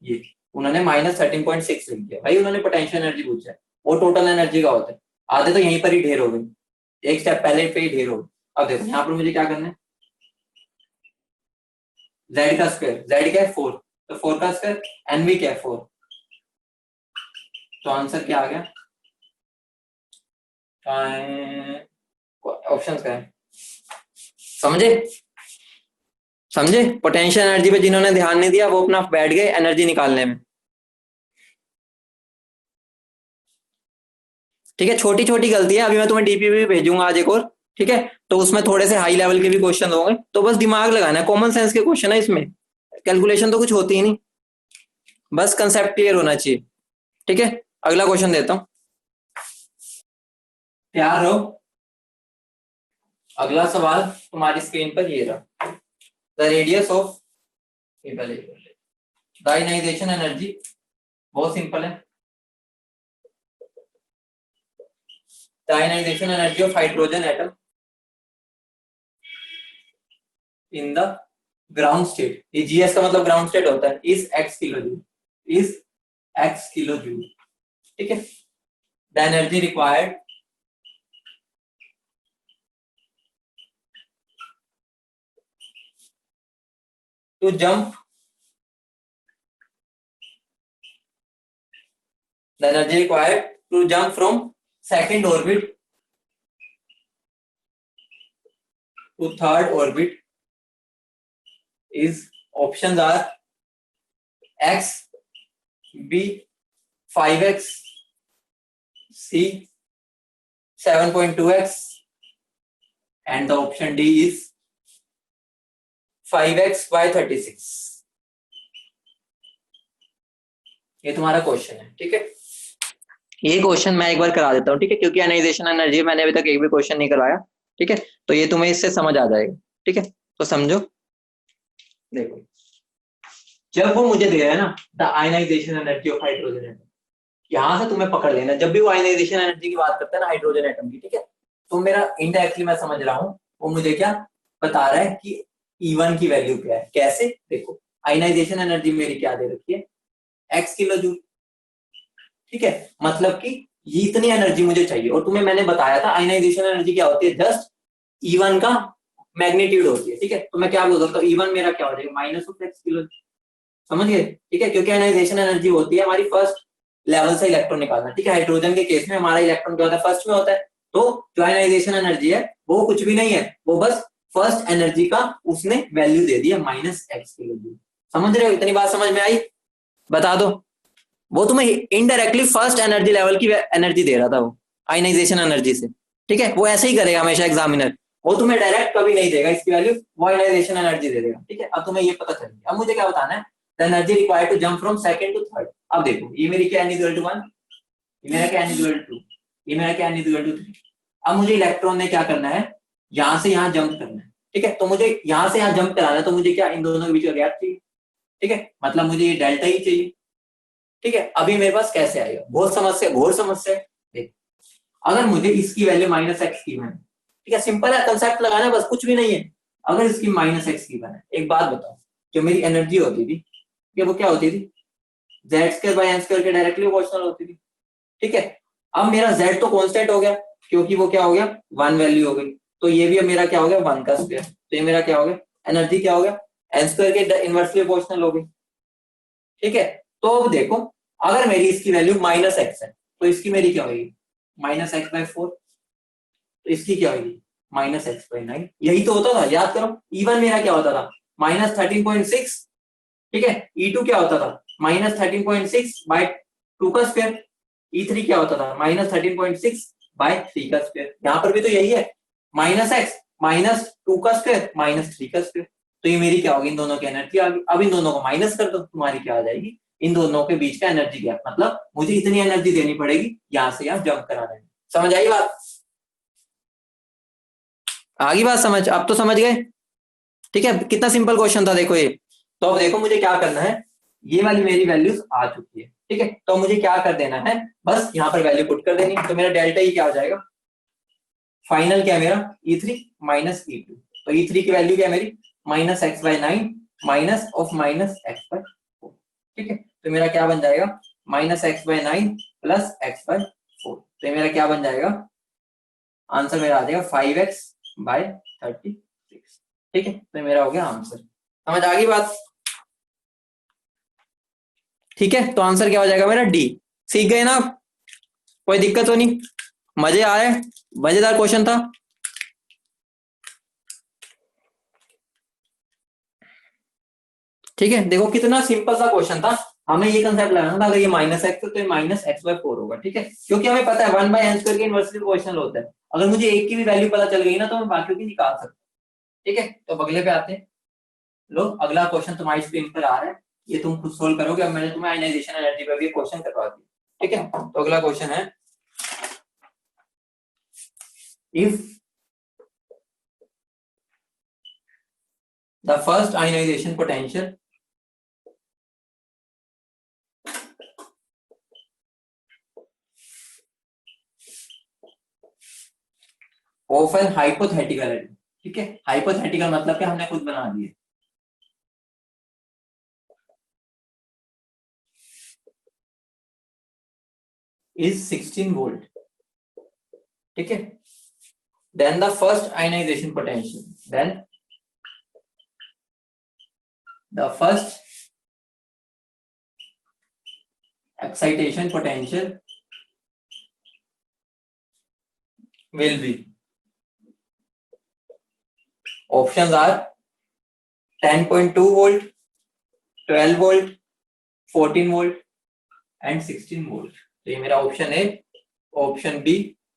ये, उन्होंने -13.6 लिख दिया, भाई उन्होंने पोटेंशियल एनर्जी पूछा है, वो टोटल एनर्जी का होता है, आधे तो यहीं पर ही ढेर हो गई, एक स्टेप पहले पे ही ढेर हो गई। अब देखो यहाँ पर मुझे क्या करना है, Z का स्क्वायर, Z क्या है 4, तो 4 का स्क्वायर, एन भी क्या है 4, तो आंसर क्या आ गया, ऑप्शन क्या है, समझे, समझे। पोटेंशियल एनर्जी पे जिन्होंने ध्यान नहीं दिया वो अपना बैठ गए एनर्जी निकालने में, ठीक है। छोटी छोटी गलती है, अभी मैं तुम्हें डीपीपी भेजूंगा आज एक और, ठीक है। तो उसमें थोड़े से हाई लेवल के भी क्वेश्चन होंगे, तो बस दिमाग लगाना है, कॉमन सेंस के क्वेश्चन है इसमें, कैलकुलेशन तो कुछ होती ही नहीं, बस कंसेप्ट क्लियर होना चाहिए, ठीक है। अगला क्वेश्चन देता हूं, तैयार हो। अगला सवाल तुम्हारी स्क्रीन पर ये रहा, the radius of the ionisation energy, बहुत सिंपल है, the ionisation energy of hydrogen atom in the ground state, ये जीएस का मतलब ग्राउंड स्टेट होता है, is X kilo joule, is X kilo joule, ठीक है। The energy required to jump the energy required to jump from second orbit to third orbit is, options are x, b 5x, c 7.2x, and the option D is 5x by 36. ये तुम्हारा question है, ठीक है। ये question मैं एक बार करा देता हूँ, ठीक है, क्योंकि आयनाइजेशन एनर्जी मैंने अभी तक एक भी क्वेश्चन नहीं करवाया, ठीक है, तो ये तुम्हें इससे समझ आ जाएगा, ठीक है। तो समझो, देखो, जब वो मुझे दे रहा है ना the ionisation energy of hydrogen atom, यहां से तुम्हें पकड़ लेना, जब भी वो आयनाइजेशन एनर्जी की बात करता है ना हाइड्रोजन एटम की, ठीक है, तो मेरा इनडायरेक्टली मैं समझ रहा हूँ वो मुझे क्या बता रहा है कि E1 की वैल्यू क्या है। कैसे, देखो, आयनाइजेशन एनर्जी मेरी क्या दे रखी है, x किलो जूल, ठीक है, मतलब कि ये इतनी एनर्जी मुझे चाहिए। और तुम्हें मैंने बताया था आयनाइजेशन एनर्जी क्या होती है, जस्ट E1 का मैग्नीट्यूड होती है, ठीक है। तो मैं क्या बोल सकता हूँ, E1 मेरा क्या हो जाएगा, माइनस ऑफ x किलो, समझ गए, ठीक है, क्योंकि आयनाइजेशन एनर्जी होती है हमारी फर्स्ट लेवल से इलेक्ट्रॉन निकालना, ठीक है। हाइड्रोजन के केस में हमारा इलेक्ट्रॉन क्या होता है, फर्स्ट में होता है। तो जो आयनाइजेशन एनर्जी है वो कुछ भी नहीं है, वो बस फर्स्ट एनर्जी का उसने वैल्यू दे दिया माइनस एक्स किलो जूल। समझ रहे हो, इतनी बात समझ में आई, बता दो। वो तुम्हें इनडायरेक्टली फर्स्ट एनर्जी लेवल की एनर्जी दे रहा था वो आयनाइजेशन एनर्जी से, ठीक है। वो ऐसे ही करेगा हमेशा एग्जामिनर, वो तुम्हें डायरेक्ट कभी नहीं देगा इसकी वैल्यू, वो आयनाइजेशन एनर्जी दे देगा, ठीक है। अब तुम्हें ये पता चल गया। अब मुझे क्या बताना है, the energy required to jump from second to third. अब देखो, ये मेरी क्या n इक्वल टू 1, ये मेरा क्या n इक्वल टू 2, ये मेरा क्या n इक्वल टू 3। अब मुझे इलेक्ट्रॉन ने क्या करना है, यहां से यहां जंप करना है, ठीक है। तो मुझे यहां से यहां जंप कराना है, तो मुझे क्या, इन दोनों के बीच का गैप चाहिए, ठीक है, मतलब मुझे ये डेल्टा ही चाहिए, ठीक है। अभी मेरे पास कैसे आएगा, बहुत समस्या, घोर समस्या है। देख, अगर मुझे इसकी वैल्यू माइनस एक्स की बने, ठीक है, सिंपल है, कंसेप्ट लगाना है बस, कुछ भी नहीं है। अगर इसकी माइनस एक्स की बने, एक बात बताओ, जो मेरी एनर्जी होती थी ये वो क्या होती थी, Z square by N square के डायरेक्टली प्रोपोर्शनल होती थी, ठीक है। अब मेरा जेड तो कांस्टेंट हो गया, क्योंकि वो क्या हो गया, 1 वैल्यू हो गई, तो ये भी अब मेरा क्या हो गया, 1 का स्क्वायर, तो ये मेरा क्या हो गया, एनर्जी क्या हो गया, एन स्क्वायर के इनवर्सली प्रोपोर्शनल हो गई, ठीक है। तो अब देखो, अगर मेरी इसकी वैल्यू माइनस एक्स है, तो इसकी मेरी क्या होगी, माइनस एक्स बाई 4, तो इसकी क्या होगी, माइनस एक्स बाई 9। यही तो होता था, याद करो। E1 मेरा क्या होता था, माइनस 13.6, ठीक है। E2 क्या होता था, माइनस 13.6 बाई 2 का स्क्वायर। E3 क्या होता था, माइनस 13.6 बाई 3 का स्क्वायर। यहाँ पर भी तो यही है, माइनस एक्स माइनस 2 का स्क्वायर माइनस 3 का स्क्वायर। तो ये मेरी क्या होगी, इन दोनों की एनर्जी आ गई। अब इन दोनों को माइनस कर दो, तुम्हारी क्या आ जाएगी, इन दोनों के बीच का एनर्जी गैप, मतलब मुझे इतनी एनर्जी देनी पड़ेगी यहां से यहां जंप करा देंगे। समझ आई बात, आगे बात समझ, अब तो समझ गए, ठीक है। कितना सिंपल क्वेश्चन था देखो ये। तो अब देखो मुझे क्या करना है, ये वाली मेरी वैल्यूज आ चुकी है, ठीक है। तो मुझे क्या कर देना है, बस यहाँ पर वैल्यू पुट कर देनी। तो मेरा डेल्टा ई क्या हो जाएगा, फाइनल क्या है मेरा, E3 माइनस E2। तो E3 की वैल्यू क्या है मेरी, minus x by 9 minus of minus x by 4, ठीक है। तो मेरा क्या बन जाएगा, minus x by 9 plus x by 4। तो मेरा क्या बन जाएगा, आंसर मेरा आ जाएगा 5x बाई 36, ठीक है। तो मेरा हो गया आंसर। समझ आ गई बात, ठीक है। तो आंसर क्या हो जाएगा मेरा, डी। सीख गए ना, कोई दिक्कत तो नहीं, मजे आए, मजेदार क्वेश्चन था, ठीक है। देखो कितना सिंपल सा क्वेश्चन था, हमें ये कंसेप्ट लगाना था, अगर ये माइनस एक्स तो ये माइनस एक्स बाई 4 होगा, ठीक है। क्योंकि हमें पता है 1 बाई एन स्क्वायर के इनवर्सली प्रोपोर्शनल होता है। अगर मुझे एक की भी वैल्यू पता चल गई ना, तो मैं बाकियों की निकाल सकता हूँ, ठीक है। तो अगले पे आते हैं, लो अगला क्वेश्चन तुम्हारी स्क्रीन पर आ रहा है, ये तुम खुद सोल्व करोगे। अब मैंने तुम्हें आयनाइजेशन एनर्जी पर भी क्वेश्चन करवा दिया, ठीक है। तो अगला क्वेश्चन है, if the first ionisation potential of an hypothetical atom, ठीक है। हाइपोथेटिकल मतलब क्या, हमने खुद बना दिए, इज 16 वोल्ट, ठीक है। Then the first ionisation potential, then the first excitation potential will be, options are 10.2 volt, 12 volt, 14 volt and 16 volt. तो ये मेरा ऑप्शन है, option B,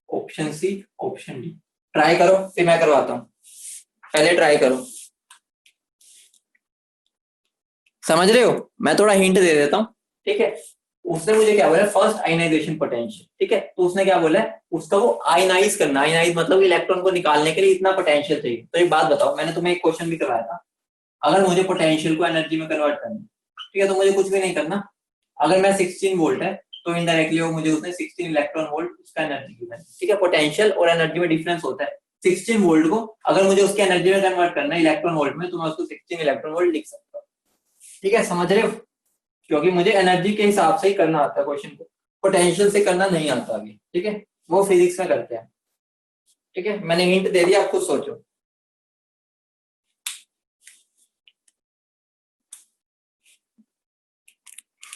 option C, option D. Try करो, फिर मैं करवाता हूँ। पहले ट्राई करो, समझ रहे हो? मैं थोड़ा हिंट दे देता हूँ, ठीक है। उसने मुझे क्या बोला, फर्स्ट आयनाइजेशन पोटेंशियल, ठीक है। तो उसने क्या बोला है, उसका वो आयनाइज करना, आयनाइज मतलब इलेक्ट्रॉन को निकालने के लिए इतना पोटेंशियल चाहिए। तो एक बात बताओ, मैंने तुम्हें एक क्वेश्चन भी करवाया था, अगर मुझे पोटेंशियल को एनर्जी में कन्वर्ट करना, ठीक है, तो मुझे कुछ भी नहीं करना। अगर मैं 16 वोल्ट है तो इनडायरेक्टली वो मुझे उसने 16 इलेक्ट्रॉन वोल्ट उसका एनर्जी गिवन है, ठीक है। पोटेंशियल और एनर्जी में डिफरेंस होता है। 16 वोल्ट को अगर मुझे उसकी एनर्जी में कन्वर्ट करना है इलेक्ट्रॉन वोल्ट में, तो मैं उसको 16 इलेक्ट्रॉन वोल्ट लिख सकता हूँ, ठीक है। समझ रहे हो? क्योंकि मुझे एनर्जी के हिसाब से ही करना आता है क्वेश्चन को, पोटेंशियल से करना नहीं आता अभी, ठीक है। वो फिजिक्स में करते हैं, ठीक है। मैंने हिंट दे दिया, आप खुद सोचो।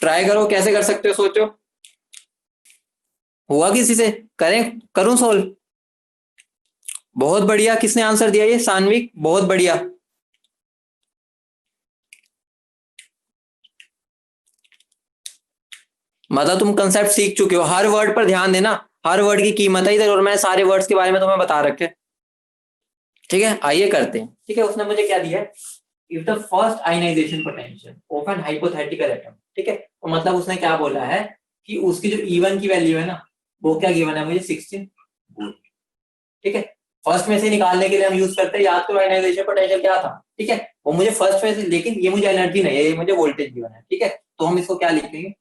ट्राई करो, कैसे कर सकते हो सोचो। हुआ किसी से? करें, करूं सोल्व? बहुत बढ़िया, किसने आंसर दिया? ये सान्विक, बहुत बढ़िया। मतलब तुम कंसेप्ट सीख चुके हो। हर वर्ड पर ध्यान देना, हर वर्ड की कीमत है इधर, और मैं सारे वर्ड्स के बारे में तुम्हें बता रखे, ठीक है। आइए करते हैं, ठीक है। उसने मुझे क्या दिया है, if the first ionisation potential of an hypothetical atom, ठीक है। तो मतलब उसने क्या बोला है कि उसकी जो E1 की वैल्यू है ना, वो क्या गिवन है मुझे, 16 वोल्ट, ठीक है। फर्स्ट में से निकालने के लिए हम यूज करते हैं, याद करो आयनाइजेशन पोटेंशियल क्या था, ठीक है। वो मुझे फर्स्ट में से, लेकिन ये मुझे एनर्जी नहीं है, ये मुझे वोल्टेज गिवन है, ठीक है। तो हम इसको क्या लिखेंगे,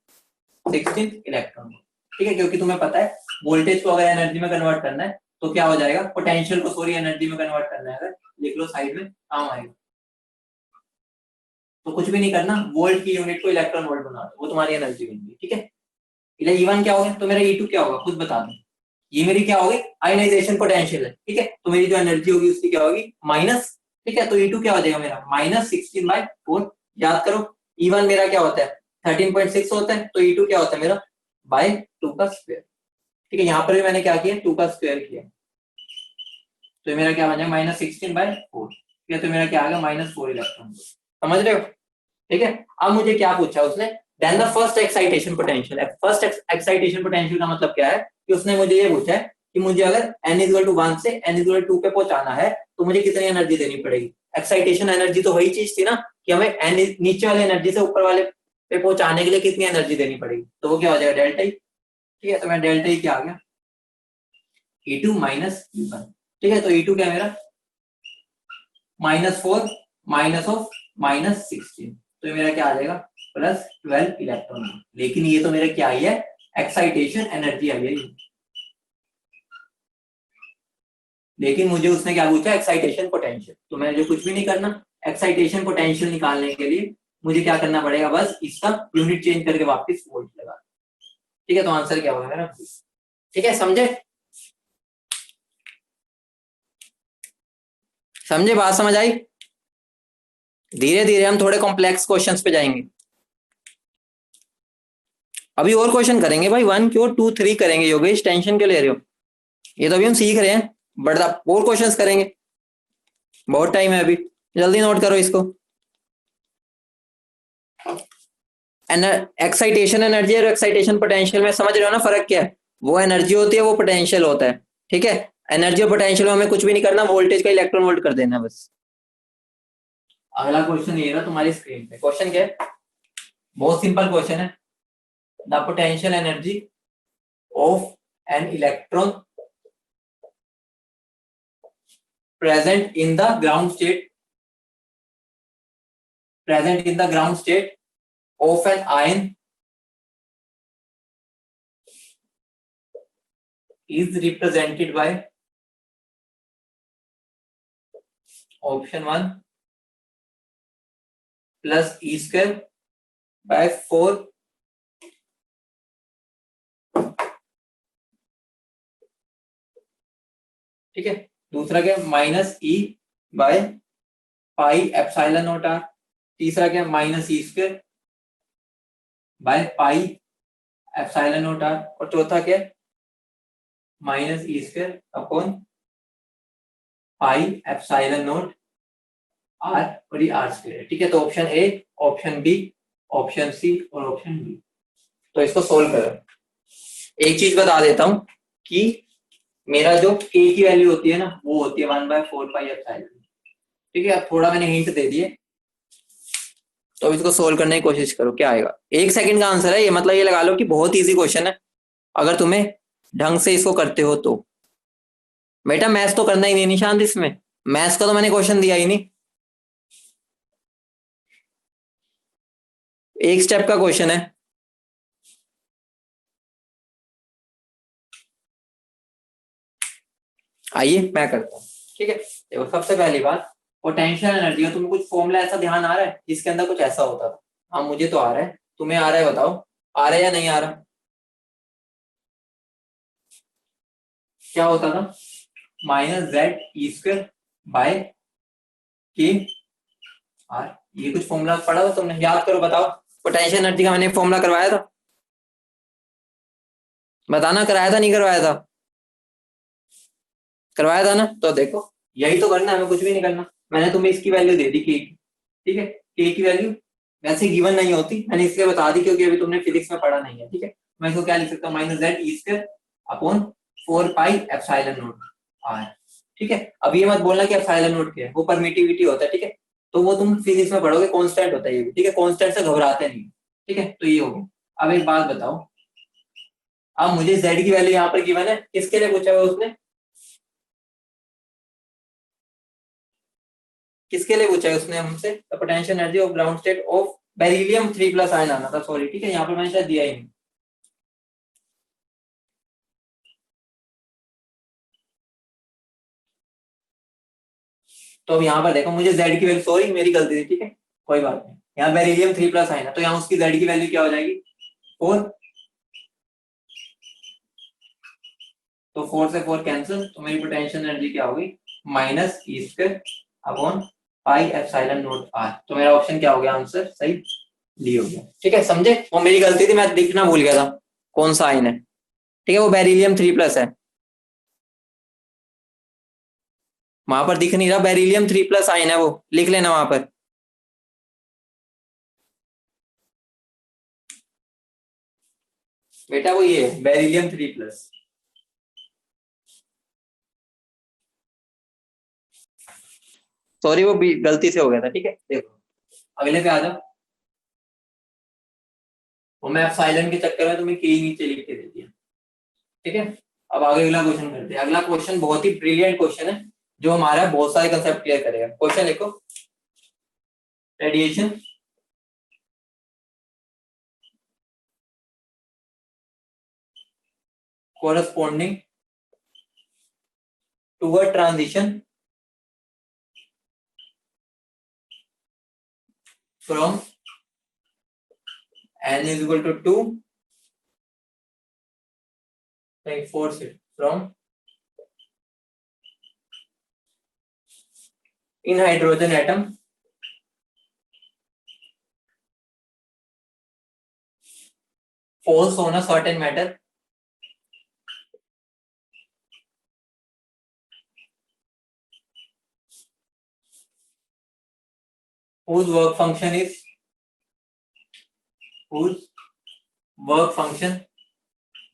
16 इलेक्ट्रॉन, ठीक है। क्योंकि तुम्हें पता है वोल्टेज को अगर एनर्जी में कन्वर्ट करना है तो क्या हो जाएगा, पोटेंशियल को सॉरी एनर्जी में कन्वर्ट करना है अगर, लिख लो साइड में, काम आएगा। तो कुछ भी नहीं करना, वोल्ट की यूनिट को इलेक्ट्रॉन वोल्ट बना दो, वो तुम्हारी एनर्जी बनेगी, ठीक है। E1 क्या होगा, तो मेरा E2 क्या होगा, खुद बता दो। ये मेरी क्या होगी, आयनाइजेशन पोटेंशियल है, ठीक है। तो मेरी जो एनर्जी होगी उसकी क्या होगी, माइनस, ठीक है। तो E2 क्या हो जाएगा मेरा, -16/4। याद करो, E1 मेरा क्या होता है, 13.6 होता है, तो E2 क्या होता है मेरा, बाय 2 का स्क्वायर, ठीक है। यहाँ पर भी मैंने क्या किया, 2 का स्क्वायर किया, तो मेरा क्या बन जाएगा, -16/4, ठीक है। तो मेरा क्या आ गया, -4 इलेक्ट्रॉन। समझ रहे हो? ठीक है। अब मुझे क्या पूछा उसने, then the first excitation potential. First excitation potential का मतलब क्या है, कि उसने मुझे ये पूछा है कि मुझे अगर n=1 से n=2 पे पहुंचाना है तो मुझे कितनी एनर्जी देनी पड़ेगी। एक्साइटेशन एनर्जी तो वही चीज थी ना, कि हमें नीचे वाले एनर्जी से ऊपर वाले पे पहुंचाने के लिए कितनी एनर्जी देनी पड़ेगी, तो वो क्या हो जाएगा, डेल्टा ई, ठीक है। तो मैं डेल्टा ई क्या आ गया, E2 माइनस E1, ठीक है। तो E2 क्या है मेरा, -4 माइनस ऑफ -16, तो ये मेरा क्या आ जाएगा, +12 इलेक्ट्रॉन। लेकिन ये तो मेरा क्या आई है, एक्साइटेशन एनर्जी आई है। लेकिन मुझे उसने क्या पूछा, एक्साइटेशन पोटेंशियल। तो मैं जो कुछ भी नहीं करना, एक्साइटेशन पोटेंशियल निकालने के लिए मुझे क्या करना पड़ेगा, बस इसका यूनिट चेंज करके वापस वोल्ट लगा, ठीक है। तो आंसर क्या होगा मेरा, ठीक है। समझे? समझे, बात समझ आई? धीरे धीरे हम थोड़े कॉम्प्लेक्स क्वेश्चंस पे जाएंगे। अभी और क्वेश्चन करेंगे भाई, 1 क्यों 2 3 करेंगे योगेश, टेंशन क्यों ले रहे हो? ये तो अभी हम सीख रहे हैं, बड़ा और क्वेश्चंस करेंगे, बहुत टाइम है अभी। जल्दी नोट करो इसको। एक्साइटेशन एनर्जी और एक्साइटेशन पोटेंशियल में समझ रहे हो ना फर्क क्या है? वो एनर्जी होती है, वो पोटेंशियल होता है, ठीक है। एनर्जी और पोटेंशियल में हमें कुछ भी नहीं करना, वोल्टेज का इलेक्ट्रॉन वोल्ट कर देना बस। अगला क्वेश्चन ये रहा तुम्हारी स्क्रीन पे। क्वेश्चन क्या है, बहुत सिंपल क्वेश्चन है। The potential energy of an electron present in the ground state of an ion is represented by option 1 plus E square by 4 ठीक है। दूसरा क्या, -E by pi epsilon naught R, तीसरा क्या, minus E square by pi epsilon naught R, और चौथा क्या, minus E square upon pi epsilon naught R, और ये आर स्क्वायर है। ठीक है, तो option A, option B, option C और ऑप्शन डी। तो इसको सोल्व करो। एक चीज बता देता हूं कि मेरा जो के की वैल्यू होती है ना, वो होती है 1/4 पाई एप्सिलॉन। ठीक है, अब थोड़ा मैंने हिंट दे दिए, तो अब इसको सोल्व करने की कोशिश करो, क्या आएगा। 1 सेकंड का आंसर है ये, मतलब ये लगा लो कि बहुत इजी क्वेश्चन है अगर तुम्हें ढंग से इसको करते हो तो। बेटा मैथ्स तो करना ही नहीं निशांत, इसमें मैथ्स का तो मैंने क्वेश्चन दिया ही नहीं, एक स्टेप का क्वेश्चन है। आइए मैं करता हूँ। ठीक है, देखो सबसे पहली बात, पोटेंशियल एनर्जी का तुम्हें कुछ फॉर्मूला ऐसा ध्यान आ रहा है जिसके अंदर कुछ ऐसा होता था? हाँ मुझे तो आ रहा है, तुम्हें आ रहा है बताओ, आ रहा है या नहीं आ रहा? क्या होता था, minus Z E square bye के आर। ये कुछ फॉर्मूला पढ़ा था तुमने, याद करो बताओ। पोटेंशियल एनर्जी का मैंने फॉर्मूला करवाया था, बताना, कराया था नहीं करवाया था? करवाया था ना, तो देखो यही तो करना है, हमें कुछ भी नहीं करना। मैंने तुम्हें इसकी वैल्यू दे दी के की, ठीक है, के की वैल्यू वैसे गिवन नहीं होती, मैंने इसलिए बता दी क्योंकि अभी तुमने फिजिक्स में पढ़ा नहीं है। ठीक है, मैं इसको क्या लिख सकता हूँ, minus Z E square upon 4 pi epsilon naught R. ठीक है, अब ये मत बोलना कि एप्सिलॉन नॉट क्या है, वो परमिटिविटी होता है। ठीक है, तो वो तुम फिजिक्स में पढ़ोगे, कांस्टेंट होता है ये भी। ठीक है, कांस्टेंट से घबराते नहीं। ठीक है, तो ये हो गया। अब एक बात बताओ, अब मुझे जेड की वैल्यू यहाँ पर गिवन है, किसके लिए पूछा हुआ उसने, किसके लिए पूछा है उसने हमसे, the potential energy of ground state of beryllium 3+ ion आना था, सॉरी। ठीक है, यहाँ पर मैंने शायद दिया ही नहीं। तो अब यहाँ पर देखो, मुझे जेड की वैल्यू, सॉरी मेरी गलती थी, ठीक है कोई बात नहीं, यहाँ बेरिलियम 3+ आयन है, तो यहाँ उसकी जेड की वैल्यू क्या हो जाएगी, 4। तो 4 से 4 कैंसिल, तो मेरी पोटेंशियल एनर्जी क्या होगी, minus E square upon pi epsilon naught R. तो मेरा ऑप्शन क्या हो गया, आंसर सही डी हो गया। ठीक है, समझे, वो मेरी गलती थी, मैं दिखना भूल गया था कौन सा आयन है। ठीक है, वो बेरिलियम 3+ है, वहां पर दिख नहीं रहा, बेरिलियम 3+ आयन है, वो लिख लेना वहां पर। बेटा वो ये बेरिलियम 3+। सॉरी वो भी गलती से हो गया था। ठीक है, देखो अगले पे आ जाओ। वो मैं साइलेंट के चक्कर में तुम्हें की नीचे लिख के दे दिया। ठीक है, अब आगे अगला क्वेश्चन करते हैं। अगला क्वेश्चन बहुत ही ब्रिलियंट क्वेश्चन है, जो हमारा बहुत सारे कंसेप्ट क्लियर करेगा। क्वेश्चन लिखो, radiation corresponding to a transition from n is equal to 2, like force it from in hydrogen atom falls on a certain matter whose work function is, whose work function,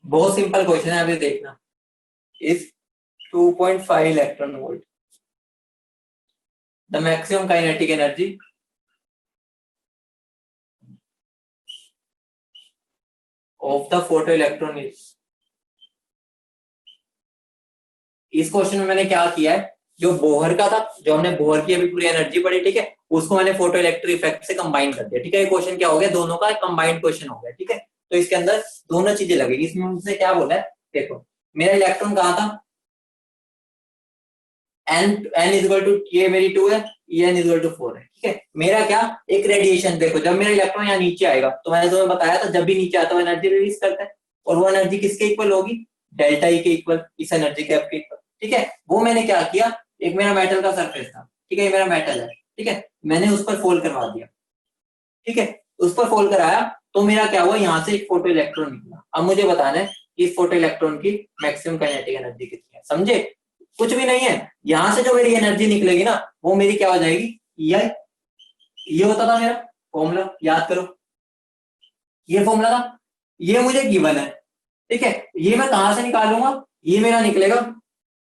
बहुत simple question है, अभी देखना, is 2.5 electron volt. The maximum kinetic energy of the photo electron is. इस question में मैंने क्या किया है, जो बोहर का था, जो हमने बोहर की अभी पूरी एनर्जी पढ़ी, ठीक है, उसको मैंने फोटो इलेक्ट्रिक इफेक्ट से कंबाइन कर दिया। ठीक है, ये क्वेश्चन क्या हो गया, दोनों का कंबाइंड क्वेश्चन हो गया। ठीक है, तो इसके अंदर दोनों चीजें लगेगी। इसमें मुझसे क्या बोला है, देखो मेरा इलेक्ट्रॉन कहाँ था, n इज इक्वल टू, ये मेरी 2 है, n इज इक्वल टू 4 है। ठीक है, मेरा क्या, एक रेडिएशन, देखो जब मेरा इलेक्ट्रॉन यहाँ नीचे आएगा, तो मैंने तुम्हें बताया था जब भी नीचे आता है एनर्जी रिलीज करता है, और वो एनर्जी किसके इक्वल होगी, डेल्टा ई के इक्वल, इस एनर्जी गैप के इक्वल। ठीक है, वो मैंने क्या किया, एक मेरा मेटल का सरफेस था, ठीक है, ये मेरा मेटल है, ठीक है, मैंने उस पर फोल्ड करवा दिया। ठीक है, उस पर फोल्ड कराया तो मेरा क्या हुआ, यहाँ से एक फोटो इलेक्ट्रॉन निकला। अब मुझे बताना है कि इस फोटो इलेक्ट्रॉन की मैक्सिमम काइनेटिक एनर्जी कितनी है। समझे, कुछ भी नहीं है, यहाँ से जो मेरी एनर्जी निकलेगी ना वो मेरी क्या हो जाएगी, ये होता था मेरा फॉर्मूला, याद करो, ये फॉर्मूला था, ये मुझे गिवन है। ठीक है, ये मैं कहां से निकालूंगा, ये मेरा निकलेगा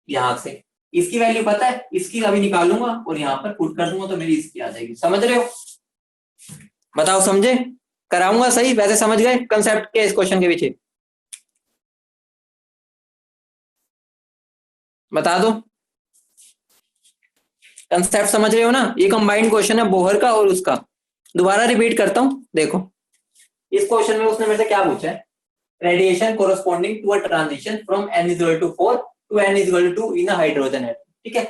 यहां से, इसकी वैल्यू पता है, इसकी अभी निकालूंगा और यहाँ पर पुट कर दूंगा तो मेरी इसकी आ जाएगी। समझ रहे हो, बताओ समझे, कराऊंगा सही, वैसे समझ गए कंसेप्ट के इस क्वेश्चन के पीछे, बता दो कंसेप्ट समझ रहे हो ना। ये कंबाइंड क्वेश्चन है बोहर का और उसका, दोबारा रिपीट करता हूं। देखो इस क्वेश्चन में उसने मेरे से क्या पूछा है, radiation corresponding to a transition from n=4 to n=2 in a hydrogen atom. ठीक है,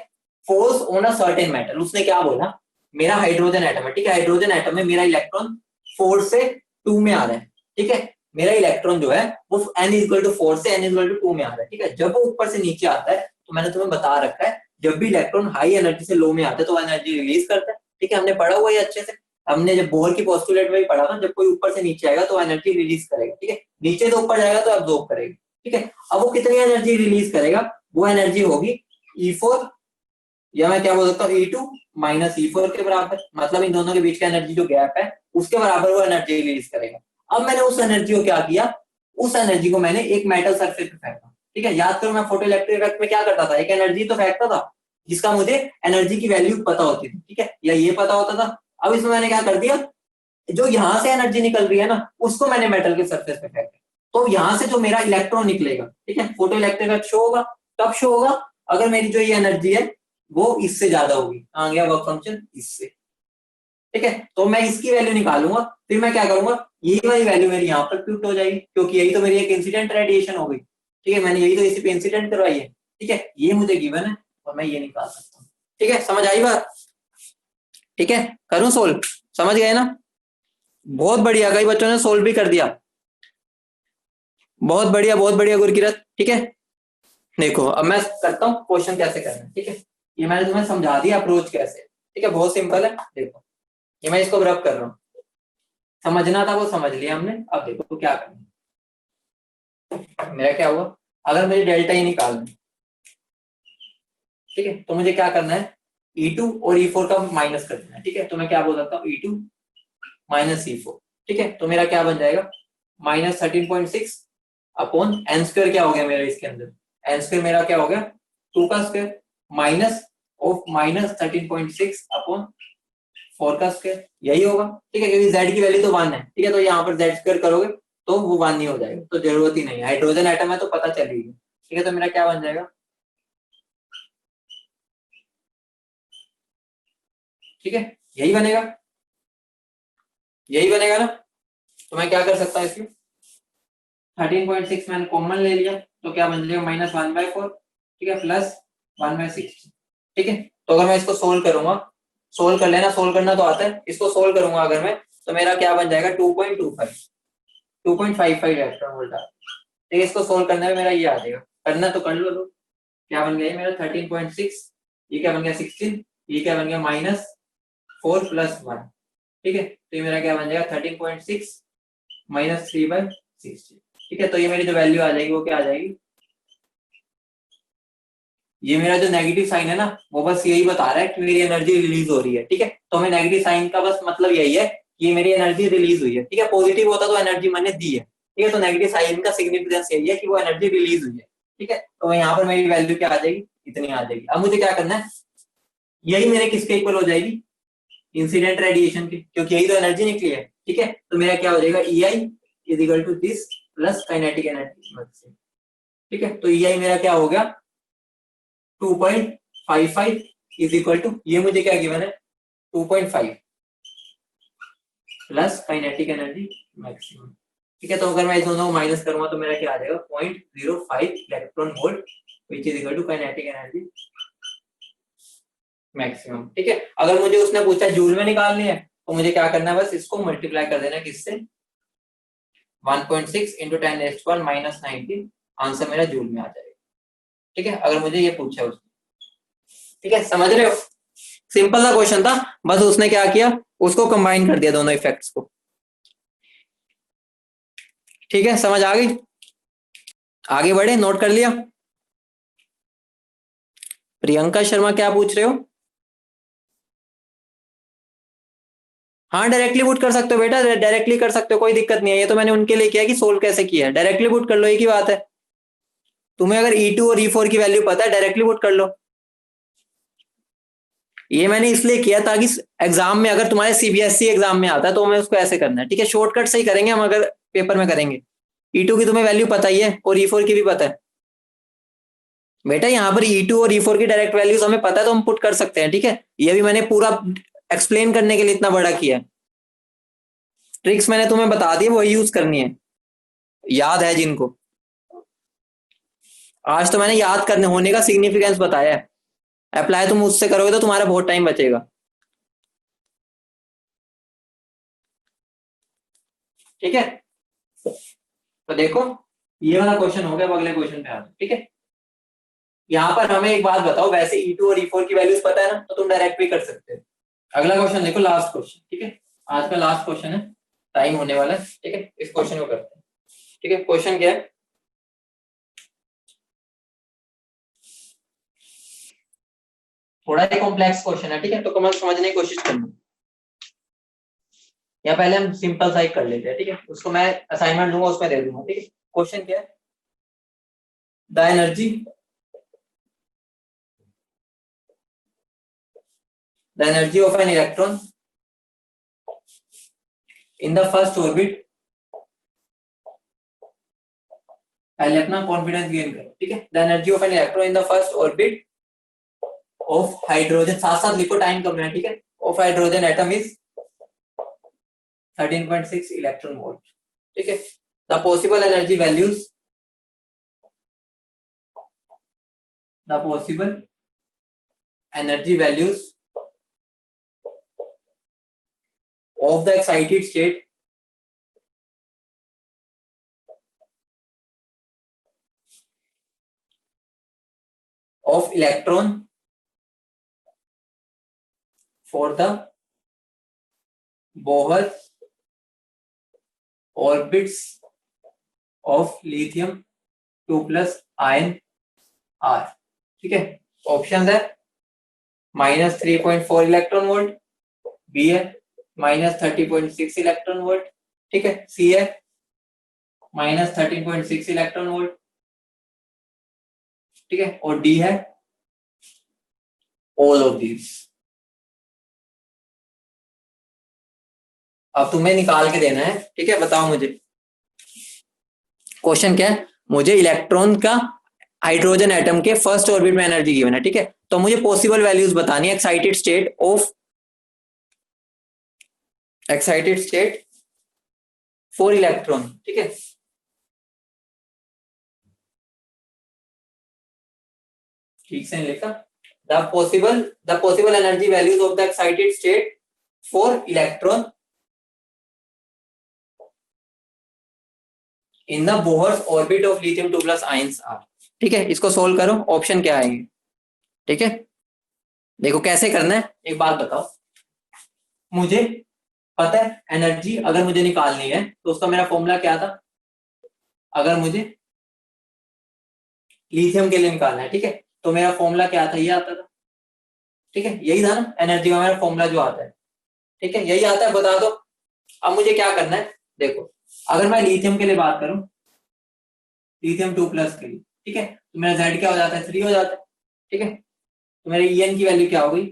force on a certain metal, उसने क्या बोला, मेरा हाइड्रोजन एटम है, ठीक है, हाइड्रोजन एटम में मेरा इलेक्ट्रॉन 4 से 2 में आ रहा है। ठीक है, मेरा इलेक्ट्रॉन जो है वो n=4 से n=2 में आ रहा है। ठीक है, जब वो ऊपर से नीचे आता है तो मैंने तुम्हें बता रखा है, जब भी इलेक्ट्रॉन हाई एनर्जी से लो में आता है तो एनर्जी रिलीज करता है। ठीक है, हमने पढ़ा हुआ है अच्छे से, हमने जब बोहर की पोस्टुलेट में भी पढ़ा था, जब कोई ऊपर से नीचे आएगा तो एनर्जी रिलीज करेगा। ठीक है, नीचे से ऊपर जाएगा तो एब्जॉर्ब करेगा। ठीक है, अब वो कितनी एनर्जी रिलीज करेगा, वो एनर्जी होगी E4, या मैं क्या बोल सकता हूँ E2 माइनस E4 के बराबर, मतलब इन दोनों के बीच का एनर्जी जो गैप है उसके बराबर वो एनर्जी रिलीज करेगा। अब मैंने उस एनर्जी को क्या किया, उस एनर्जी को मैंने एक मेटल सरफेस पे फेंका। ठीक है, याद करो मैं फोटो इलेक्ट्रिक इफेक्ट में क्या करता था, एक एनर्जी तो फेंकता था जिसका मुझे एनर्जी की वैल्यू पता होती थी। ठीक है, या ये पता होता था। अब इसमें मैंने क्या कर दिया, जो यहां से एनर्जी निकल रही है ना उसको मैंने मेटल के सरफेस पे फेंका, तो यहां से जो मेरा इलेक्ट्रॉन निकलेगा, ठीक है, फोटो इलेक्ट्रिक इफेक्ट शो होगा, कब शो होगा, अगर मेरी जो ये एनर्जी है वो इससे ज्यादा होगी। आ गया वर्क फंक्शन इससे। ठीक है, तो मैं इसकी वैल्यू निकालूंगा, फिर मैं क्या करूंगा, ये वाली वैल्यू मेरी यहाँ पर प्यूट हो जाएगी, क्योंकि यही तो मेरी एक इंसिडेंट रेडिएशन हो गई। ठीक है, मैंने यही तो इसी पे इंसिडेंट करवाई है। ठीक है, ये मुझे गिवन है और मैं ये निकाल सकता हूँ। ठीक है, समझ आई बात, ठीक है, करूं सोल्व, समझ गए ना, बहुत बढ़िया, कई बच्चों ने सोल्व भी कर दिया, बहुत बढ़िया बहुत बढ़िया गुरकिरत। ठीक है, देखो अब मैं करता हूँ क्वेश्चन कैसे करना है। ठीक है, ये मैंने तुम्हें समझा दिया अप्रोच कैसे। ठीक है, बहुत सिंपल है, देखो ये मैं इसको रब कर रहा हूँ, समझना था वो समझ लिया हमने। अब देखो क्या करना है, मेरा क्या हुआ, अगर मुझे डेल्टा ई निकालना है, ठीक है, तो मुझे क्या करना है, E2 और E4 का माइनस कर देना है। ठीक है, तो मैं क्या बोल सकता हूँ, E2 माइनस E4। ठीक है, तो मेरा क्या बन जाएगा, -13.6 अपॉन n स्क्वायर, क्या हो गया मेरा इसके अंदर, n स्क्वायर मेरा क्या हो गया 2 का स्क्वायर, माइनस ऑफ -13.6 अपॉन 4 का स्क्वायर, यही होगा। ठीक है, क्योंकि z की वैल्यू तो 1 है। ठीक है, तो यहाँ पर z स्क्वायर करोगे तो वो 1 नहीं हो जाएगा, तो जरूरत ही नहीं है, हाइड्रोजन एटम है तो पता चलेगी। ठीक है, तो मेरा क्या बन जाएगा, ठीक है, यही बनेगा, यही बनेगा ना। तो मैं क्या कर सकता हूँ, इसमें 13.6 मैंने कॉमन ले लिया तो क्या बन जाएगा, -1/4। ठीक है, प्लस 1/6। ठीक है, तो अगर मैं इसको सोल्व करूंगा, सोल्व कर लेना, सोल्व करना तो आता है, इसको सोल्व करूंगा अगर मैं, तो मेरा क्या बन जाएगा 2.25 2.55 इलेक्ट्रॉन वोल्ट। ठीक है, इसको सोल्व करने में मेरा ये आ जाएगा, करना तो कर लो तो क्या बन गया मेरा 13.6, ये क्या बन गया 16, ये क्या बन गया -4 + 1। ठीक है, तो ये मेरा क्या बन जाएगा 13.6 - 3/60। ठीक है, तो ये मेरी जो वैल्यू आ जाएगी वो क्या आ जाएगी, ये मेरा जो नेगेटिव साइन है ना वो बस यही बता रहा है कि मेरी एनर्जी रिलीज हो रही है। ठीक है, तो हमें नेगेटिव साइन का बस मतलब यही है कि ये मेरी एनर्जी रिलीज हुई है। ठीक है, पॉजिटिव होता तो एनर्जी मैंने दी है। ठीक है, तो नेगेटिव साइन का सिग्निफिकेंस यही है कि वो एनर्जी रिलीज हुई है। ठीक है, तो यहाँ पर मेरी वैल्यू क्या आ जाएगी, इतनी आ जाएगी। अब मुझे क्या करना है, यही मेरे किसके इक्वल हो जाएगी, इंसिडेंट रेडिएशन की, क्योंकि यही तो एनर्जी निकली है। ठीक है, तो मेरा क्या हो जाएगा, EI = this plus kinetic energy. ठीक है, तो EI मेरा क्या हो गया 2.55 = ये मुझे क्या गिवन है 2.5 प्लस काइनेटिक एनर्जी मैक्सिमम। ठीक है, तो अगर मैं इस दोनों को माइनस करूंगा तो मेरा क्या आ जाएगा 0.05 इलेक्ट्रॉन वोल्ट विच = काइनेटिक एनर्जी मैक्सिमम। ठीक है, अगर मुझे उसने पूछा जूल में निकालनी है तो मुझे क्या करना है, बस इसको मल्टीप्लाई कर देना है किससे, 1.6 × 10⁻⁻⁻⁹ आंसर मेरा जूल में आ जाएगा। ठीक है, अगर मुझे ये पूछा उसने। ठीक है, समझ रहे हो, सिंपल सा क्वेश्चन था, बस उसने क्या किया, उसको कंबाइन कर दिया दोनों इफेक्ट्स को। ठीक है, समझ आ गई? आगे बढ़े, नोट कर लिया? प्रियंका शर्मा क्या पूछ रहे हो? हाँ डायरेक्टली पुट कर सकते हो बेटा, डायरेक्टली कर सकते हो, कोई दिक्कत नहीं है। ये तो मैंने उनके लिए किया कि सोल्व कैसे किया है, डायरेक्टली पुट कर लो, एक ही बात है। तुम्हें अगर E2 और E4 की वैल्यू पता है, डायरेक्टली पुट कर लो। ये मैंने इसलिए किया ताकि एग्जाम में, अगर तुम्हारे सीबीएसई एग्जाम में आता है तो हमें उसको ऐसे करना है। ठीक है, शॉर्टकट से ही करेंगे हम अगर पेपर में करेंगे। E2 की तुम्हें वैल्यू पता ही है और E4 की भी पता है बेटा। यहाँ पर E2 और E4 की डायरेक्ट वैल्यूज हमें पता है तो हम पुट कर सकते हैं। ठीक है, ये भी मैंने पूरा एक्सप्लेन करने के लिए इतना बड़ा किया है। ट्रिक्स मैंने तुम्हें बता दी, वही यूज करनी है, याद है जिनको। आज तो मैंने याद करने होने का सिग्निफिकेंस बताया है। अप्लाई तुम मुझसे करोगे तो तुम्हारा बहुत टाइम बचेगा। ठीक है, तो देखो ये वाला क्वेश्चन हो गया, अब अगले क्वेश्चन पे आ जाओ। ठीक है, यहाँ पर हमें एक बात बताओ, वैसे E2 और E4 की वैल्यूज पता है ना, तो तुम डायरेक्ट भी कर सकते हो। अगला क्वेश्चन देखो, लास्ट क्वेश्चन। ठीक है, आज का लास्ट क्वेश्चन है, टाइम होने वाला है। ठीक है, इस क्वेश्चन को करते हैं। ठीक है, क्वेश्चन क्या है, थोड़ा ही कॉम्प्लेक्स क्वेश्चन है। ठीक है, तो कमेंट समझने की कोशिश करना, या पहले हम सिंपल सा ही कर लेते हैं। ठीक है, उसको मैं असाइनमेंट दूंगा, उसमें दे दूंगा। ठीक है, क्वेश्चन क्या है, the energy of an electron in the first orbit, पहले अपना कॉन्फिडेंस गेन करो। ठीक है, the energy of an electron in the first orbit of hydrogen, साथ साथ लिखो, टाइम कम है। ठीक है, of hydrogen atom is 13.6 electron volt. ठीक है, the possible energy values, the possible energy values of the excited state of electron for the Bohr orbits of lithium 2 plus ion R। ठीक है, ऑप्शन है -3.4 electron volt, B है -30.6 electron volt, ठीक है, सी है -13.6 electron volt, ठीक है, और डी है ऑल ऑफ दीज। अब तुम्हें निकाल के देना है। ठीक है, बताओ मुझे क्वेश्चन क्या है, मुझे इलेक्ट्रॉन का हाइड्रोजन एटम के फर्स्ट ऑर्बिट में एनर्जी गिवन है। ठीक है, तो मुझे पॉसिबल वैल्यूज बतानी है एक्साइटेड स्टेट फॉर इलेक्ट्रॉन। ठीक है, ठीक से लिखा, the possible energy values of the excited state for electron in the Bohr's orbit of lithium 2 plus ions are. ठीक है, इसको सोल्व करो, ऑप्शन क्या आएंगे। ठीक है, देखो कैसे करना है, एक बात बताओ, मुझे पता है एनर्जी अगर मुझे निकालनी है तो उसका मेरा फॉर्मूला क्या था, अगर मुझे लिथियम के लिए निकालना है। ठीक है, तो मेरा फॉर्मूला क्या था, ये आता था। ठीक है, यही था ना एनर्जी का मेरा फॉर्मूला जो आता है। ठीक है, यही आता है, बता दो। अब मुझे क्या करना है, देखो अगर मैं लिथियम के लिए बात करूं, लिथियम 2 प्लस के लिए, ठीक है, तो मेरा जेड क्या हो जाता है, 3 हो जाता है। ठीक है, तो मेरे ईएन की वैल्यू क्या हो गई,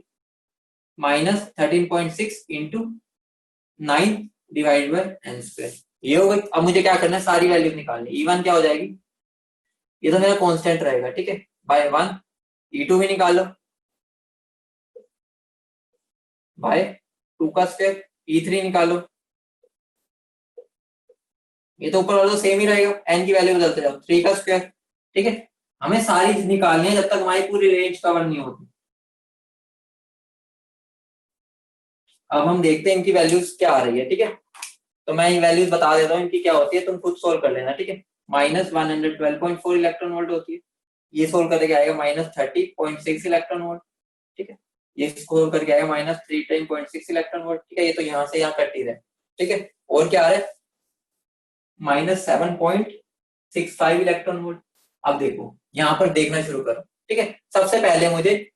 -13.6 into 9 divide by N square, ये हो गई। अब मुझे क्या करना है, सारी वैल्यू निकालनी। E1 क्या हो जाएगी, ये तो मेरा कांस्टेंट रहेगा। ठीक है, बाय 1, E2 भी निकालो बाय 2 का स्क्वायर, E3 निकालो, ये तो ऊपर वाला सेम ही रहेगा, एन की वैल्यू बदलते जाओ, 3 का स्क्वायर। ठीक है, हमें सारी निकालनी है जब तक हमारी पूरी रेंज कवर नहीं होती। अब हम देखते हैं इनकी वैल्यूज क्या आ रही है। ठीक है, तो मैं ये वैल्यूज बता देता हूँ इनकी क्या होती है, तुम खुद सोल्व कर लेना। ठीक है, -112.4 इलेक्ट्रॉन वोल्ट होती है, ये सोल्व करके आएगा -30.6 इलेक्ट्रॉन वोल्ट। ठीक है, ये स्कोर करके आएगा -310.6 इलेक्ट्रॉन वोल्ट, ठीक है। ये तो यहाँ से यहाँ कट ही रहे, ठीक है। और क्या आ रहा है, -7.65 इलेक्ट्रॉन वोल्ट। अब देखो यहाँ पर देखना शुरू करो, ठीक है। सबसे पहले मुझे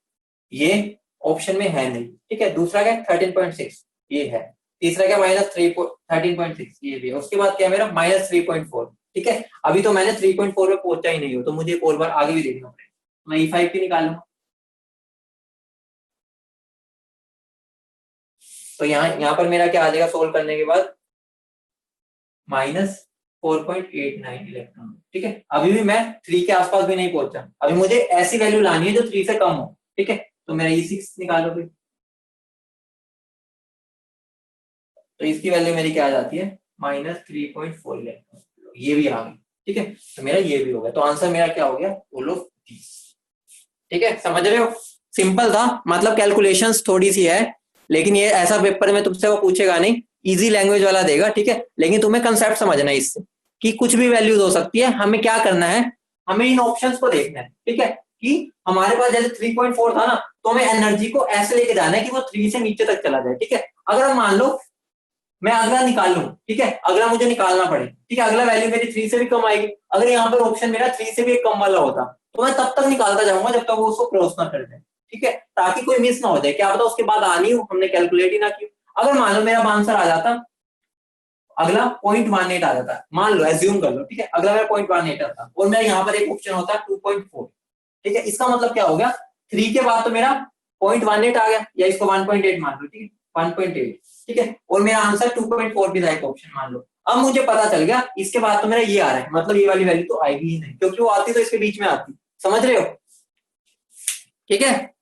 ये ऑप्शन में है नहीं, ठीक है। दूसरा क्या, 13.6 ये है। तीसरा क्या, -13.6 ये भी है। उसके बाद क्या है मेरा, -3.4, ठीक है। अभी तो मैंने 3.4 में पहुंचा ही नहीं हूँ, तो मुझे एक और बार आगे भी देखना पड़ेगा। मैं E5 की निकालूंगा, तो यहाँ पर मेरा क्या आ जाएगा सोल्व करने के बाद, -4.89 इलेक्ट्रॉन, ठीक है। अभी भी मैं 3 के आसपास भी नहीं पहुंचा। अभी मुझे ऐसी वैल्यू लानी है जो 3 से कम हो, ठीक है। तो मेरा E6 निकालो फिर, तो इसकी वैल्यू मेरी क्या आ जाती है, -3.4 इलेक्ट्रॉन, ये भी आ गई, ठीक है। तो मेरा ये भी हो गया, तो आंसर मेरा क्या हो गया, ऑल ऑफ दीस, ठीक है। समझ रहे हो, सिंपल था, मतलब कैलकुलेशंस थोड़ी सी है, लेकिन ये ऐसा पेपर में तुमसे वो पूछेगा नहीं, इजी लैंग्वेज वाला देगा, ठीक है। लेकिन तुम्हें कंसेप्ट समझना है इससे, कि कुछ भी वैल्यूज हो सकती है। हमें क्या करना है, हमें इन ऑप्शंस को देखना है, ठीक है। कि हमारे पास जैसे 3.4 था ना, तो हमें एनर्जी को ऐसे लेके जाना है कि वो 3 से नीचे तक चला जाए, ठीक है। अगर हम मान लो मैं अगला निकाल लूं, ठीक है, अगला मुझे निकालना पड़े, ठीक है, अगला वैल्यू मेरी 3 से भी कम आएगी। अगर यहाँ पर ऑप्शन मेरा 3 से भी एक कम वाला होता, तो मैं तब तक निकालता जाऊंगा जब तक वो उसको क्रॉस ना कर दे, ठीक है, ताकि कोई मिस ना हो जाए। क्या पता उसके बाद आनी हो, हमने कैलकुलेट ही ना की। अगर मान लो मेरा आंसर आ जाता, अगला 0.18 आ जाता, मान लो एज्यूम कर लो, ठीक है, अगला मेरा 0.18 आता और मेरा यहाँ पर एक ऑप्शन होता 2.4, ठीक है। इसका मतलब क्या हो गया, 3 के बाद तो मेरा 0.18 आ गया, या इसको 1.8 मान लो, ठीक है, 1.8, ठीक है। और मेरा आंसर 2.4 भी था एक ऑप्शन, मान लो। अब मुझे पता चल गया इसके बाद तो मेरा ये आ रहा है, मतलब ये वाली वैल्यू तो आएगी ही नहीं, क्योंकि वो आती तो इसके बीच में आती। समझ रहे हो, ठीक है।